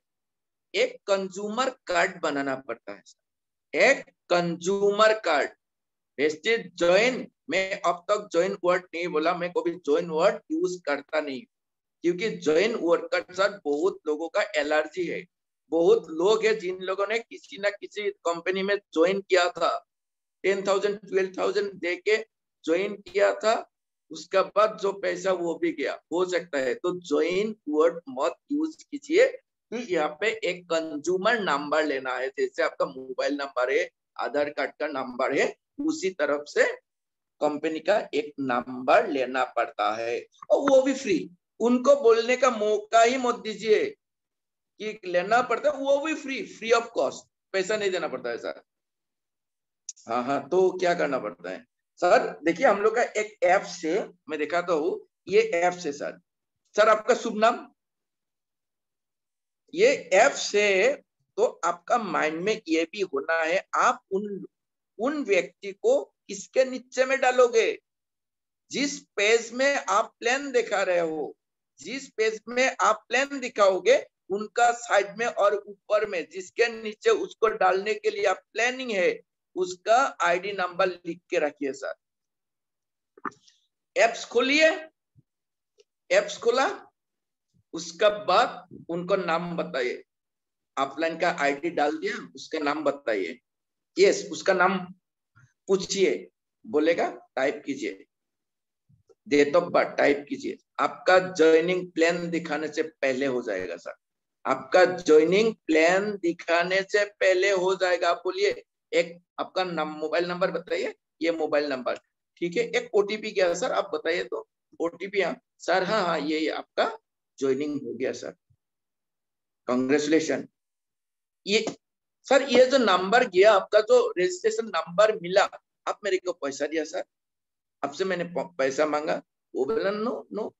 एक कंज्यूमर कार्ड बनाना पड़ता है सर, एक कंज्यूमर कार्ड। वेस्टेज ज्वाइन मैं अब तक ज्वाइन वर्ड नहीं बोला, मैं कभी ज्वाइन वर्ड यूज करता नहीं, क्योंकि ज्वाइन वर्ड का साथ बहुत लोगों का एलर्जी है। बहुत लोग है जिन लोगों ने किसी ना किसी कंपनी में ज्वाइन किया था, 10,000 12,000 दे के ज्वाइन किया था, उसका बाद जो पैसा वो भी गया हो सकता है। तो ज्वाइन वर्ड मत यूज कीजिए, कि यहाँ पे एक कंज्यूमर नंबर लेना है, जैसे आपका मोबाइल नंबर है, आधार कार्ड का नंबर है, उसी तरफ से कंपनी का एक नंबर लेना पड़ता है, और वो भी फ्री। उनको बोलने का मौका ही मत दीजिए कि लेना पड़ता है, वो भी फ्री ऑफ कॉस्ट, पैसा नहीं देना पड़ता है सर। हाँ हाँ, तो क्या करना पड़ता है सर? देखिए हम लोग का एक ऐप से मैं दिखाता हूँ, ये ऐप से सर। सर आपका शुभ नाम? ये ऐप से तो आपका माइंड में ये भी होना है, आप उन व्यक्ति को किसके नीचे में डालोगे, जिस पेज में आप प्लान दिखा रहे हो, जिस पेज में आप प्लान दिखाओगे, उनका साइड में और ऊपर में जिसके नीचे उसको डालने के लिए आप प्लानिंग है, उसका आईडी नंबर लिख के रखिए सर। एप्स खोलिए, एप्स खोला, उसका बाद उनको नाम बताइए, अपलाइन का आईडी डाल दिया, उसका नाम बताइए, यस उसका नाम पूछिए, बोलेगा टाइप कीजिए, डेट ऑफ बर्थ टाइप कीजिए। आपका ज्वाइनिंग प्लान दिखाने से पहले हो जाएगा सर, आपका ज्वाइनिंग प्लान दिखाने से पहले हो जाएगा। आप बोलिए, एक आपका मोबाइल नंबर बताइए, ये मोबाइल नंबर, ठीक है, एक ओटीपी क्या है सर आप बताइए तो, ओटीपी हाँ सर, हाँ हाँ ये आपका ज्वाइनिंग हो गया सर, कांग्रेचुलेशन। ये सर ये जो नंबर गया आपका, जो रजिस्ट्रेशन नंबर मिला, आप मेरे को पैसा दिया सर, आपसे मैंने पैसा मांगा, वो बोला no no,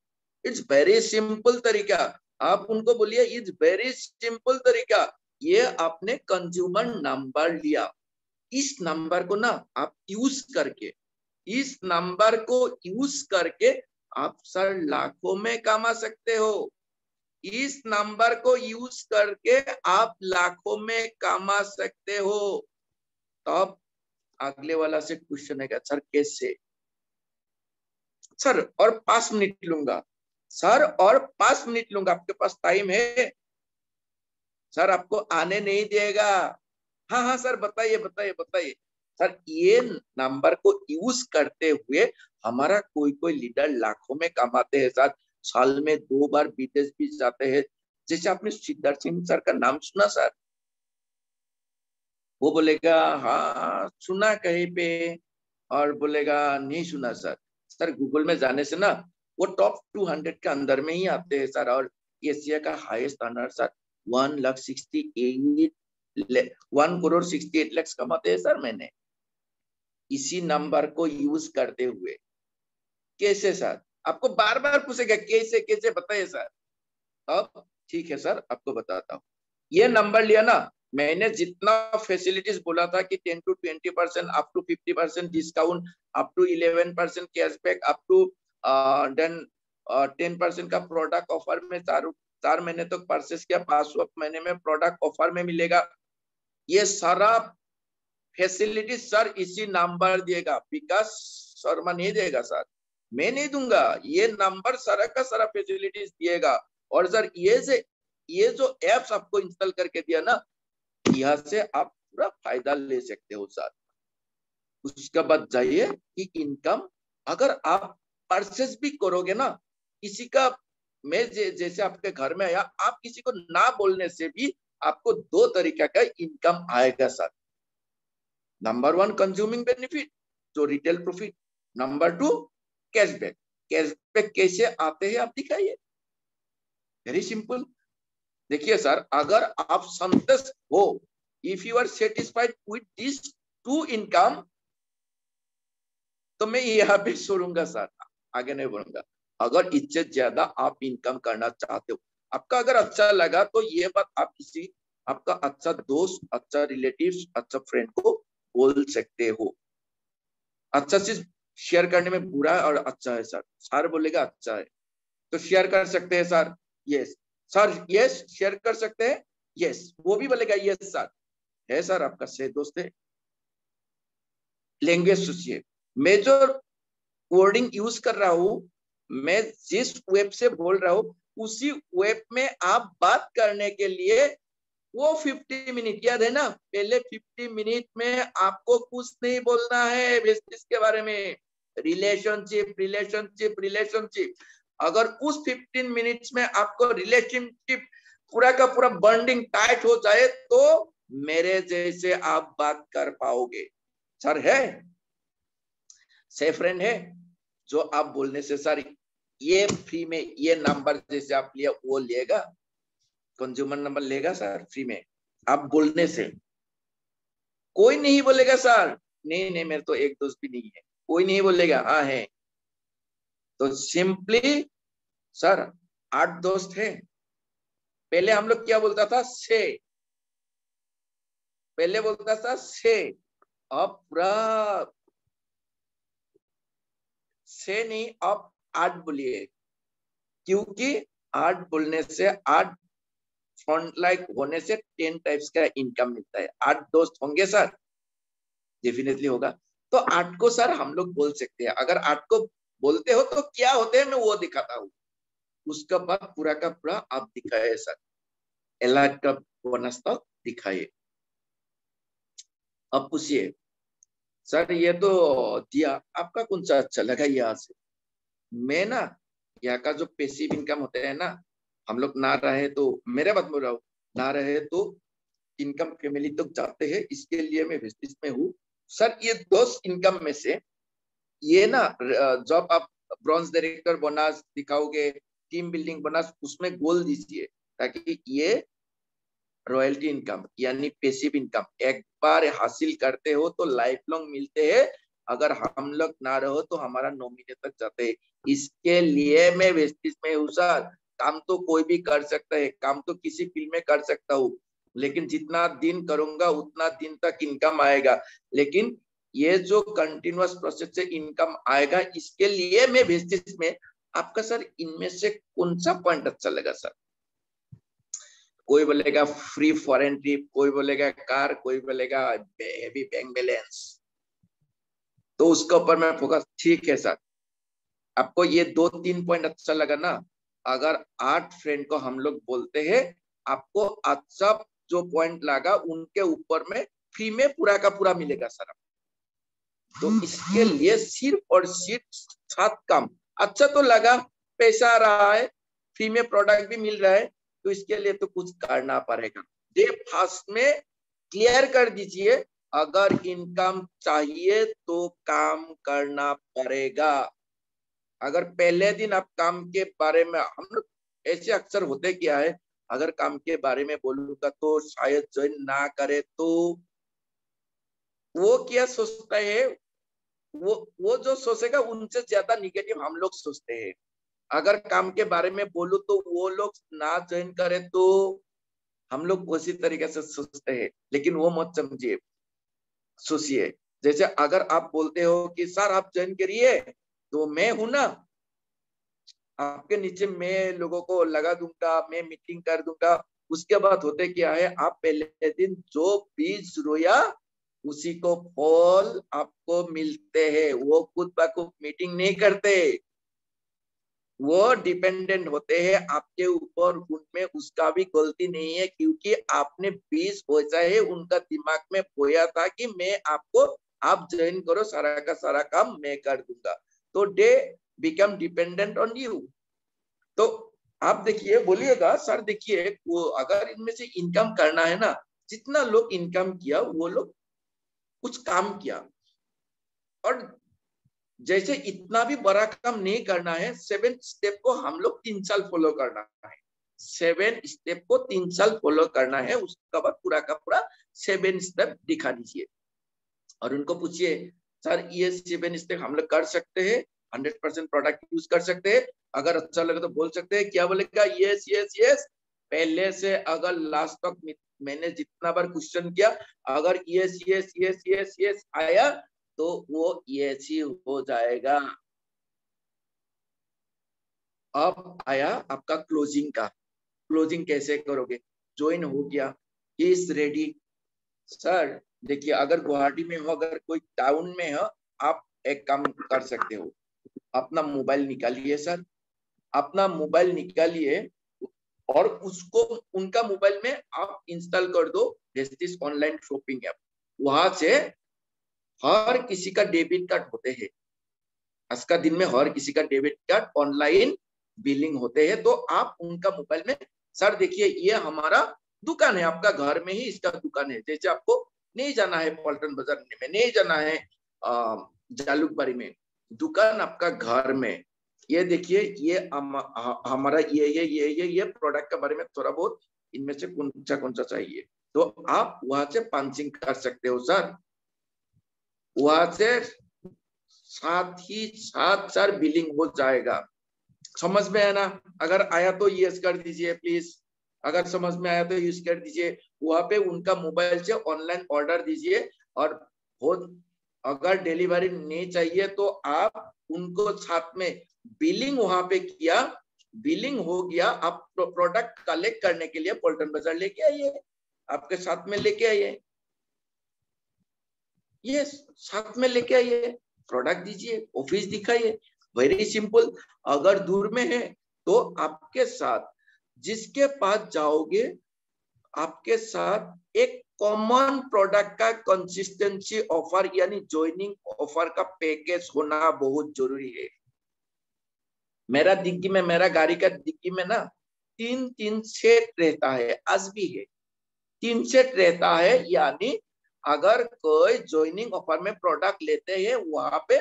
it's very simple तरीका। आप उनको बोलिए इट्स वेरी सिंपल तरीका, ये आपने कंज्यूमर नंबर लिया, इस नंबर को ना आप यूज करके, इस नंबर को यूज करके आप सर लाखों में कमा सकते हो। इस नंबर को यूज करके आप लाखों में कमा सकते हो। तब अगले वाला से क्वेश्चन है, सर कैसे? सर और 5 मिनट लूंगा, सर और 5 मिनट लूंगा, आपके पास टाइम है? सर आपको आने नहीं देगा। हाँ हाँ सर बताइए बताइए बताइए। सर ये नंबर को यूज करते हुए हमारा कोई कोई लीडर लाखों में कमाते हैं सर, साल में 2 बार विदेश भी जाते हैं। जैसे आपने सिद्धार्थ सिंह सर का नाम सुना सर? वो बोलेगा हाँ सुना कहीं पे, और बोलेगा नहीं सुना सर। सर गूगल में जाने से ना वो टॉप 200 के अंदर में ही आते हैं सर, और एशिया का हाईएस्ट अर्नर सर 1,68,00,000 कमाते हैं सर मैंने, इसी नंबर को यूज करते हुए। कैसे सर? आपको बार बार पूछेगा कैसे कैसे, बताइए सर। अब ठीक है सर आपको बताता हूँ। ये नंबर लिया ना, मैंने जितना फैसिलिटीज बोला था कि 10 to 20%, up to 50% discount, up to 11% cashback, up to then 10% का प्रोडक्ट ऑफर में 4 महीने तक परचेस किया 500 महीने में प्रोडक्ट ऑफर में मिलेगा, ये सारा फैसिलिटी सर इसी नंबर देगा। विकास शर्मा नहीं देगा सर, मैं नहीं दूंगा, ये नंबर सारा का सारा फैसिलिटीज दिएगा। और सर ये जो एप्स आपको इंस्टॉल करके दिया ना, यहाँ से आप पूरा फायदा ले सकते हो सर। उसके बाद जाइए कि इनकम, अगर आप परचेस भी करोगे ना किसी का, मैं जैसे आपके घर में आया, आप किसी को ना बोलने से भी आपको 2 तरीका का इनकम आएगा सर। नंबर 1 कंज्यूमिंग बेनिफिट, जो retail profit. Number 2 cashback. Cashback कैसे आते हैं आप दिखाइए, वेरी सिंपल। देखिए सर, अगर आप संतुष्ट हो, if you are satisfied with this 2 income, तो मैं यहाँ पे छोड़ूंगा सर, आगे नहीं बढ़ूंगा। अगर इससे ज्यादा आप इनकम करना चाहते हो, आपका अगर अच्छा लगा तो ये बात आप किसी आपका अच्छा दोस्त, अच्छा रिलेटिव, अच्छा फ्रेंड को बोल सकते हो। अच्छा चीज शेयर करने में बुरा है और अच्छा है सर, सर बोलेगा अच्छा है तो शेयर कर सकते हैं sir, yes sir, yes share कर सकते हैं, यस वो भी बोलेगा यस सर, है सर आपका सही दोस्त है। लैंग्वेज सोचिए, मेजर वर्डिंग यूज कर रहा हूँ, मैं जिस वेब से बोल रहा हूँ उसी वेब में आप बात करने के लिए वो 50 मिनट याद है ना, पहले 50 मिनट में आपको कुछ नहीं बोलना है बिजनेस के बारे में, रिलेशनशिप रिलेशनशिप रिलेशनशिप। अगर उस 15 मिनट्स में आपको रिलेशनशिप पूरा का पूरा बॉन्डिंग टाइट हो जाए तो मेरे जैसे आप बात कर पाओगे। सर है से फ्रेंड है जो आप बोलने से सर ये फ्री में ये नंबर जैसे आप लिया वो लेगा, कंज्यूमर नंबर लेगा सर फ्री में, आप बोलने से कोई नहीं बोलेगा सर नहीं नहीं मेरे तो एक दोस्त भी नहीं है, कोई नहीं बोलेगा हाँ है। तो सिंपली सर 8 दोस्त है, पहले हम लोग क्या बोलता था से, पहले बोलता था से, अब पूरा से नहीं अब 8 बोलिए, क्योंकि 8 बोलने से 8 फ्रंट लाइक होने से 10 टाइप्स का इनकम मिलता है। 8 दोस्त होंगे सर, डेफिनेटली होगा। तो 8 को सर हम लोग बोल सकते हैं, अगर 8 को बोलते हो तो क्या होते हैं मैं वो दिखाता हूँ, उसका बाद पूरा का पूरा आप दिखाए सर, एलाइट का बोनस तो दिखाइए। अब पूछिए सर ये तो दिया आपका कौन सा अच्छा लगा यहाँ से। मैं ना यहाँ का जो पैसिव इनकम होते हैं ना, हम लोग ना रहे तो मेरे बात बोल रहा हूँ, ना रहे तो इनकम फैमिली तक जाते हैं, इसके लिए मैं बिजनेस में हूँ सर। ये 2 इनकम में से ये ना जब आप ब्रॉन्ज डायरेक्टर बोनस दिखाओगे, टीम बिल्डिंग बोनस, उसमें गोल दीजिए ताकि ये रॉयल्टी इनकम यानी पैसिव इनकम एक बार हासिल करते हो तो लाइफ लॉन्ग मिलते हैं, अगर हम लोग ना रहो तो हमारा नॉमिनी तक जाते हैं। इसके लिए मैं बिजनेस में हूँ सर। काम तो कोई भी कर सकता है, काम तो किसी फील्ड में कर सकता हूँ, लेकिन जितना दिन करूंगा उतना दिन तक इनकम आएगा। लेकिन ये जो कंटिन्यूअस प्रोसेस से इनकम आएगा, इसके लिए मैं बिजनेस में आपका सर इनमें से कौन सा पॉइंट अच्छा लगा सर। कोई बोलेगा फ्री फॉरेन ट्रिप, कोई बोलेगा कार, कोई बोलेगा हेवी बैंक बैलेंस, तो उसके ऊपर मैं फोकस। ठीक है सर, आपको ये 2-3 पॉइंट अच्छा लगा ना, अगर 8 फ्रेंड को हम लोग बोलते हैं, आपको अच्छा जो पॉइंट लगा उनके ऊपर में फ्री में पूरा का पूरा मिलेगा सर। तो इसके लिए सिर्फ और सिर्फ 7 काम अच्छा तो लगा, पैसा आ रहा है, फ्री में प्रोडक्ट भी मिल रहा है, तो इसके लिए तो कुछ करना पड़ेगा। डे फर्स्ट में क्लियर कर दीजिए, अगर इनकम चाहिए तो काम करना पड़ेगा। अगर पहले दिन आप काम के बारे में, हम लोग ऐसे अक्सर होते क्या है, अगर काम के बारे में बोलूंगा तो शायद ज्वाइन ना करे, तो वो क्या सोचता है, वो जो सोचेगा उनसे ज्यादा निगेटिव हम लोग सोचते हैं। अगर काम के बारे में बोलूं तो वो लोग ना ज्वाइन करे तो हम लोग उसी तरीके से सोचते हैं, लेकिन वो मत समझिए, सोचिए। जैसे अगर आप बोलते हो कि सर आप ज्वाइन करिए, तो मैं हूं ना, आपके नीचे मैं लोगों को लगा दूंगा, मैं मीटिंग कर दूंगा। उसके बाद होते क्या है, आप पहले दिन जो बीज रोया उसी को फल आपको मिलते हैं। वो खुद ब खुद मीटिंग नहीं करते, वो डिपेंडेंट होते हैं आपके ऊपर, उनमें उसका भी गलती नहीं है, क्योंकि आपने बीज बोया है, उनका दिमाग में बोया था कि मैं आपको, आप ज्वाइन करो, सारा का सारा काम मैं कर दूंगा, तो they become dependent on you. तो आप देखिए, बोलिएगा सर देखिए, वो अगर इनमें से इनकम करना है ना, जितना लोग इनकम किया वो लोग कुछ काम किया, और जैसे इतना भी बड़ा काम नहीं करना है, 7 स्टेप को हम लोग 3 साल फॉलो करना है। 7 स्टेप को 3 साल फॉलो करना है, उसका बाद पूरा का पूरा 7 स्टेप दिखा दीजिए और उनको पूछिए सर ये 7 स्टेप हम लोग कर सकते हैं, 100% प्रोडक्ट यूज कर सकते हैं, अगर अच्छा लगे तो बोल सकते हैं। क्या बोलेगा? Yes yes yes. पहले से अगर लास्ट तक मैंने जितना बार क्वेश्चन किया, अगर yes yes yes yes yes आया तो वो यस ही हो जाएगा। अब आया आपका क्लोजिंग का। क्लोजिंग कैसे करोगे? ज्वाइन हो गया, इज रेडी। सर देखिए, अगर गुवाहाटी में हो, अगर कोई टाउन में हो, आप एक काम कर सकते हो, अपना मोबाइल निकालिए सर, अपना मोबाइल निकालिए और उसको उनका मोबाइल में आप इंस्टॉल कर दो जस्टिस ऑनलाइन शॉपिंग ऐप। वहां से हर किसी का डेबिट कार्ड होते हैं, आज का दिन में हर किसी का डेबिट कार्ड ऑनलाइन बिलिंग होते हैं। तो आप उनका मोबाइल में सर देखिए ये हमारा दुकान है, आपका घर में ही इसका दुकान है, जैसे आपको नहीं जाना है पलटन बाजार में, नहीं जाना है जालूकबारी में, दुकान आपका घर में। ये देखिए ये हमारा ये प्रोडक्ट के बारे में थोड़ा बहुत इनमें से कौन सा चाहिए, तो आप वहां से पंचिंग कर सकते हो सर। वहां से साथ ही साथ सर बिलिंग हो जाएगा। समझ में आया ना? अगर आया तो यस कर दीजिए प्लीज, अगर समझ में आया तो यूज कर दीजिए। वहां पे उनका मोबाइल से ऑनलाइन ऑर्डर दीजिए और अगर डिलीवरी नहीं चाहिए तो आप उनको साथ में बिलिंग वहां पे किया, बिलिंग हो गया, आप प्रोडक्ट कलेक्ट करने के लिए पलटन बाजार लेके आइए, आपके साथ में लेके आइए, यस साथ में लेके आइए, प्रोडक्ट दीजिए, ऑफिस दिखाइए, वेरी सिंपल। अगर दूर में है तो आपके साथ जिसके पास जाओगे आपके साथ एक कॉमन प्रोडक्ट का कंसिस्टेंसी ऑफर यानी ज्वाइनिंग ऑफर का पैकेज होना बहुत जरूरी है। मेरा डिग्गी में, मेरा गाड़ी का डिग्गी में ना 3 सेट रहता है, आज भी है 3 सेट रहता है। यानी अगर कोई ज्वाइनिंग ऑफर में प्रोडक्ट लेते हैं वहां पे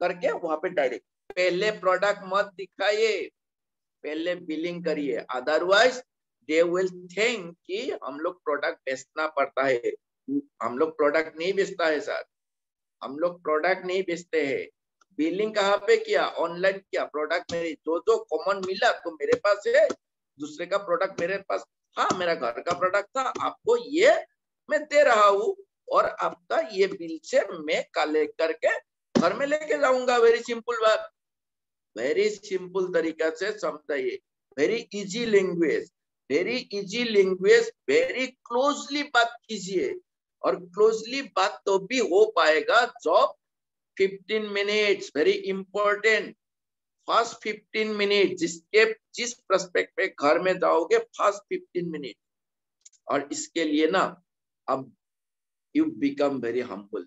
करके वहां पे डायरेक्ट पहले प्रोडक्ट मत दिखाइए, पहले बिलिंग करिए, अदरवाइज दे विल थिंक कि हम लोग प्रोडक्ट बेचना पड़ता है। हम लोग प्रोडक्ट नहीं बेचता है सर, हम लोग प्रोडक्ट नहीं बेचते हैं। बिलिंग कहाँ पे किया? ऑनलाइन किया। प्रोडक्ट मेरे जो कॉमन मिला तो मेरे पास है, दूसरे का प्रोडक्ट मेरे पास, हाँ मेरा घर का प्रोडक्ट था, आपको ये मैं दे रहा हूँ और आपका ये बिल से मैं कलेक्ट करके घर में लेके जाऊंगा। वेरी सिंपल बात, वेरी सिंपल तरीका से समझाइए, very easy language, very easy language, very closely बात कीजिए। और क्लोजली बात तो भी हो पाएगा जब 15 minutes, very important, first 15 minute जिस प्रोस्पेक्ट पे घर में जाओगे फर्स्ट 15 मिनट। और इसके लिए ना अब यू बिकम वेरी हम्बल।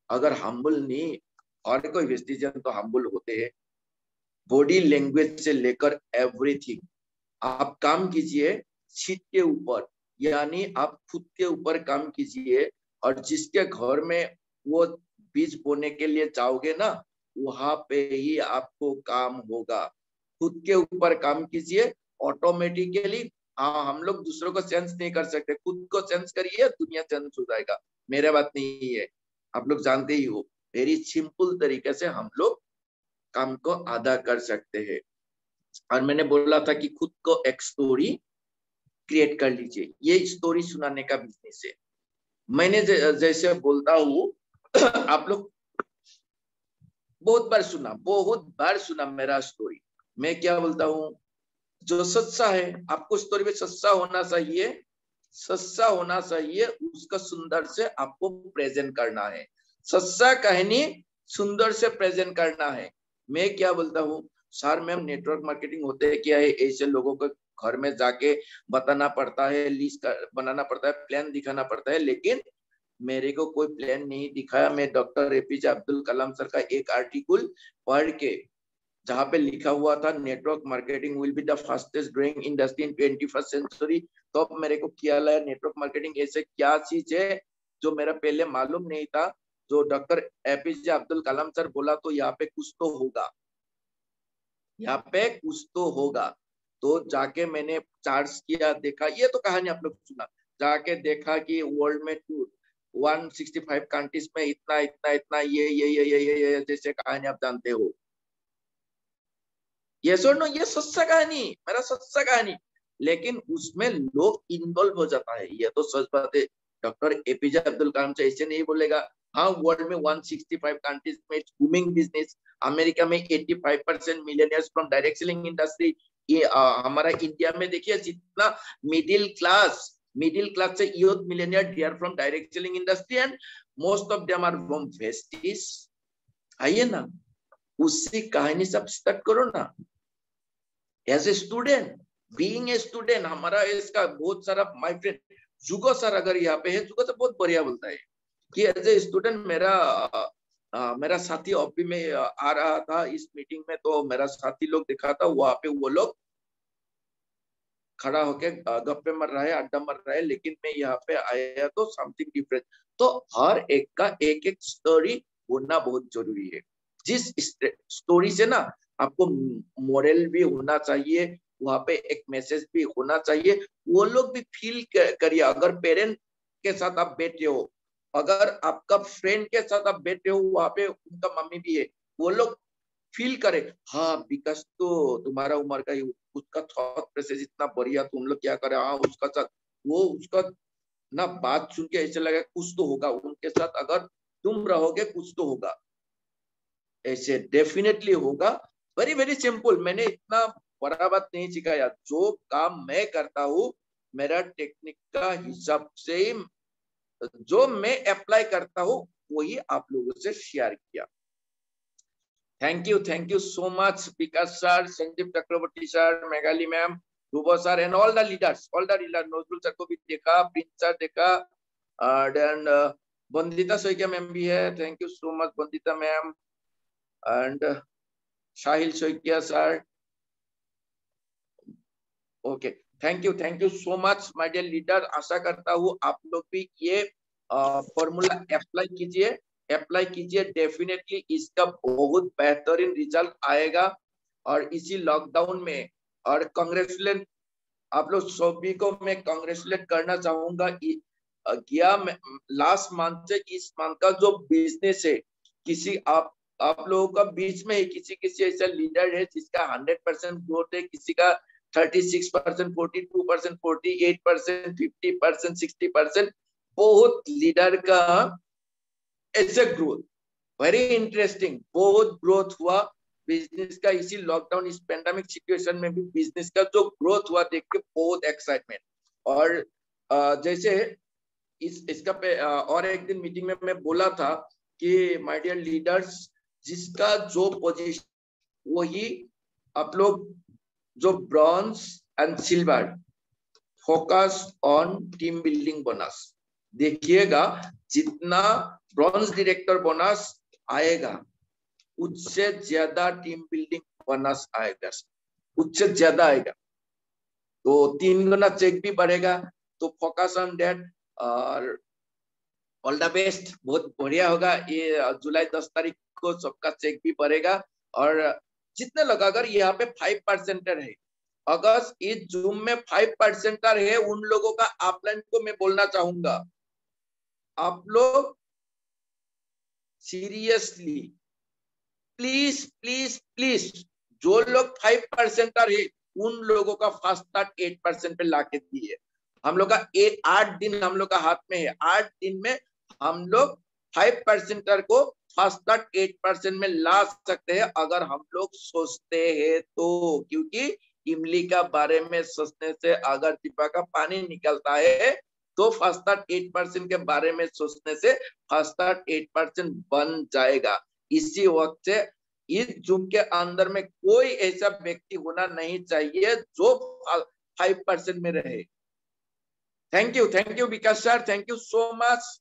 अगर हम्बल नहीं, और कोई वेस्टिजन तो हम्बल होते हैं, बॉडी लैंग्वेज से लेकर एवरीथिंग। आप काम कीजिए सीट के ऊपर, यानी आप खुद के ऊपर काम कीजिए और जिसके घर में वो बीज बोने के लिए जाओगे ना वहां पे ही आपको काम होगा। खुद के ऊपर काम कीजिए ऑटोमेटिकली। हाँ हम लोग दूसरों को सेंस नहीं कर सकते, खुद को सेंस करिए, दुनिया सेंस हो जाएगा। मेरा बात नहीं है, आप लोग जानते ही हो। वेरी सिंपल तरीके से हम लोग काम को आधा कर सकते हैं। और मैंने बोला था कि खुद को एक स्टोरी क्रिएट कर लीजिए, ये स्टोरी सुनाने का बिजनेस है। मैंने जैसे बोलता हूँ आप लोग बहुत बार सुना मेरा स्टोरी। मैं क्या बोलता हूँ, जो सच्चा है आपको स्टोरी में सच्चा होना चाहिए, सच्चा होना चाहिए, उसका सुंदर से आपको प्रेजेंट करना है, सच्चा कहानी सुंदर से प्रेजेंट करना है। मैं क्या बोलता हूँ सर मैम नेटवर्क मार्केटिंग होते है क्या है, ऐसे लोगों को घर में जाके बताना पड़ता है, लिस्ट बनाना पड़ता है, प्लान दिखाना पड़ता है, लेकिन मेरे को कोई प्लान नहीं दिखाया। मैं doctor APJ Abdul Kalam sir का एक आर्टिकल पढ़ के जहाँ पे लिखा हुआ था network marketing will be the fastest growing industry in 21st century, तो अब मेरे को क्या लगा नेटवर्क मार्केटिंग ऐसे क्या चीज है जो मेरा पहले मालूम नहीं था। जो doctor APJ Abdul Kalam sir बोला तो यहाँ पे कुछ तो होगा, यहाँ पे कुछ तो होगा। तो जाके मैंने चार्ज किया, देखा, ये तो कहानी आप लोग सुना, जाके देखा कि वर्ल्ड में 165 कंट्रीज में इतना इतना इतना ये जैसे कहानी आप जानते हो। ये सुनो, ये सच्चा कहानी, मेरा सच्चा कहानी, लेकिन उसमें लोग इन्वॉल्व हो जाता है, ये तो सच बात है। डॉक्टर एपीजे अब्दुल कलाम से ऐसे नहीं बोलेगा हाँ वर्ल्ड में 165 कंट्रीज में बूमिंग बिजनेस, अमेरिका में 85% millionaires from direct selling industry. ये हमारा इंडिया में देखिए जितना मिडिल क्लास से youth millionaire they are from direct selling industry and most of them are from Vestige. आइए ना, उससे कहानी सब स्टार्ट करो ना। As a student, being a student, हमारा इसका बहुत सारा माय फ्रेंड जुगो सर अगर यहाँ पे है, जुगो सर बहुत बढ़िया बोलता है कि एज ए स्टूडेंट मेरा साथी अभी में आ रहा था इस मीटिंग में, तो मेरा साथी लोग देखा था वहां पे, वो लोग खड़ा होके गप्पे मर रहा है, अड्डा मर रहा है, लेकिन मैं यहाँ पे आया तो समथिंग डिफरेंट। तो हर एक का एक एक स्टोरी होना बहुत जरूरी है। जिस स्टोरी से ना आपको मोरल भी होना चाहिए, वहां पे एक मैसेज भी होना चाहिए, वो लोग भी फील करिए। अगर पेरेंट के साथ आप बैठे हो, अगर आपका फ्रेंड के साथ आप बैठे हो, वहां पे उनका मम्मी भी है, वो लोग फील करे, हाँ विकास तो तुम्हारा उम्र का ही, उसका थॉट प्रोसेस इतना बढ़िया, तुम लोग क्या करे, हाँ उसका साथ, वो उसका ना बात सुन के ऐसे लगा कुछ तो होगा उनके साथ, अगर तुम रहोगे कुछ तो होगा, ऐसे डेफिनेटली होगा। वेरी वेरी सिंपल, मैंने इतना बड़ा बात नहीं सिखाया, जो काम मैं करता हूँ मेरा टेक्निक का हिसाब से ही जो मैं अप्लाई करता हूँ वही आप लोगों से शेयर किया। Thank you so much Vikas sir, Sanjeev Chakraborty sir, Meghali ma'am, Rubo sir and all the leaders, Nazrul sir को भी देखा, प्रिंस सर देखा, एंड बंदिता सोइकिया मैम भी है, thank you so much Bandita ma'am, and Sahil Saikia sir, okay, thank you so much my dear leader. आशा करता हूँ आप लोग भी ये फॉर्मूला अप्लाई कीजिए, डेफिनेटली इसका बहुत बेहतरीन रिजल्ट आएगा। और इसी लॉकडाउन में, और कांग्रेचुलेट आप लोग सभी को मैं कांग्रेचुलेट करना चाहूंगा। गया लास्ट मंथ से इस मंथ का जो बिजनेस है, किसी आप लोगों का बीच में किसी किसी ऐसा लीडर है जिसका 100% ग्रोथ है, किसी का 36%, 42%, 48%, 50%, 60%, बहुत लीडर का ऐसे ग्रोथ, वेरी इंटरेस्टिंग, बहुत ग्रोथ हुआ बिजनेस का इसी लॉकडाउन, इस पेंडेमिक सिचुएशन में भी बिजनेस का जो ग्रोथ हुआ देख के बहुत एक्साइटमेंट। और जैसे इसका और एक दिन मीटिंग में मैं बोला था कि माय डियर लीडर्स, जिसका जो पोजीशन वही आप लोग, जो bronze and silver, focus on team building bonus देखिएगा, जितना ब्रॉन्ज डायरेक्टर बोनस आएगा उससे ज्यादा टीम बिल्डिंग बोनस आएगा, उससे ज्यादा आएगा, तो 3 गुना चेक भी बढ़ेगा। तो फोकस ऑन दैट, और ऑल द बेस्ट, बहुत बढ़िया होगा। ये जुलाई 10 तारीख को सबका चेक भी बढ़ेगा। और जितने लोग, अगर यहाँ पे 5% है, अगर इस जूम में 5% है, उन लोगों का अपलाइन को मैं बोलना चाहूंगा, आप लोग सीरियसली प्लीज प्लीज प्लीज, जो लोग 5% है उन लोगों का फास्ट स्टार्ट 8% पे लाके दिए। हम लोग का 8 दिन हम लोग का हाथ में है, 8 दिन में हम लोग 5% को फास्ट स्टार्ट 8% में ला सकते हैं, अगर हम लोग सोचते हैं तो। क्योंकि इमली का बारे में सोचने से अगर दीपा का पानी निकलता है, तो फास्ट स्टार्ट 8% के बारे में सोचने से फास्ट स्टार्ट 8% बन जाएगा। इसी वक्त से इस जूम के अंदर में कोई ऐसा व्यक्ति होना नहीं चाहिए जो 5% में रहे। Thank you Vikas sir, thank you so much.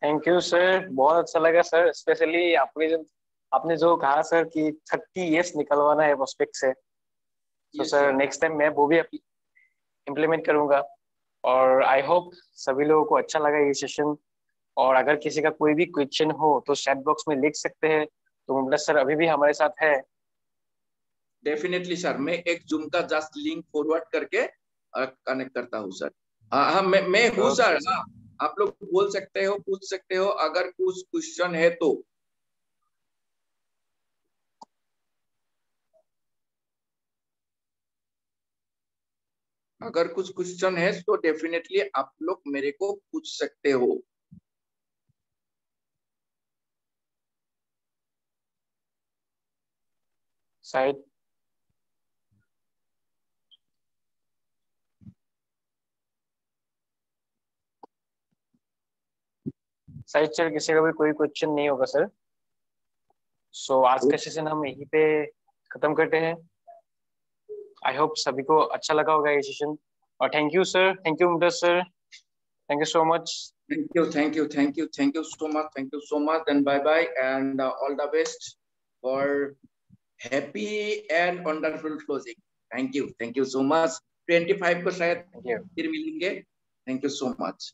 Thank you sir, बहुत अच्छा लगा सर, स्पेशली आपने जो कहा सर कि 30 निकलवाना है प्रोस्पेक्ट से। तो सर नेक्स्ट टाइम मैं वो भी इम्प्लीमेंट करूंगा। और आई होप सभी लोगों को अच्छा लगा ये सेशन। और अगर किसी का कोई भी क्वेश्चन हो तो चैट बॉक्स में लिख सकते हैं। तो मुमताज सर अभी भी हमारे साथ है। डेफिनेटली सर, मैं एक जूम का जस्ट लिंक फॉरवर्ड करके कनेक्ट करता हूँ सर। हाँ, मैं हूँ सर। Okay sir. हाँ, आप लोग बोल सकते हो, पूछ सकते हो, अगर कुछ क्वेश्चन है तो। अगर कुछ क्वेश्चन है तो डेफिनेटली आप लोग मेरे को पूछ सकते हो। शायद शायद सर किसी का भी कोई क्वेश्चन नहीं होगा सर। सो आज का सेशन हम यहीं पे खत्म करते हैं। आई होप सभी को अच्छा लगा होगा ये सेशन। और thank you sir, thank you Mudassir sir, thank you so much. Thank you so much, and bye bye, and all the best for happy and wonderful closing. Thank you so much. 25 को शायद फिर मिलेंगे। Thank you so much.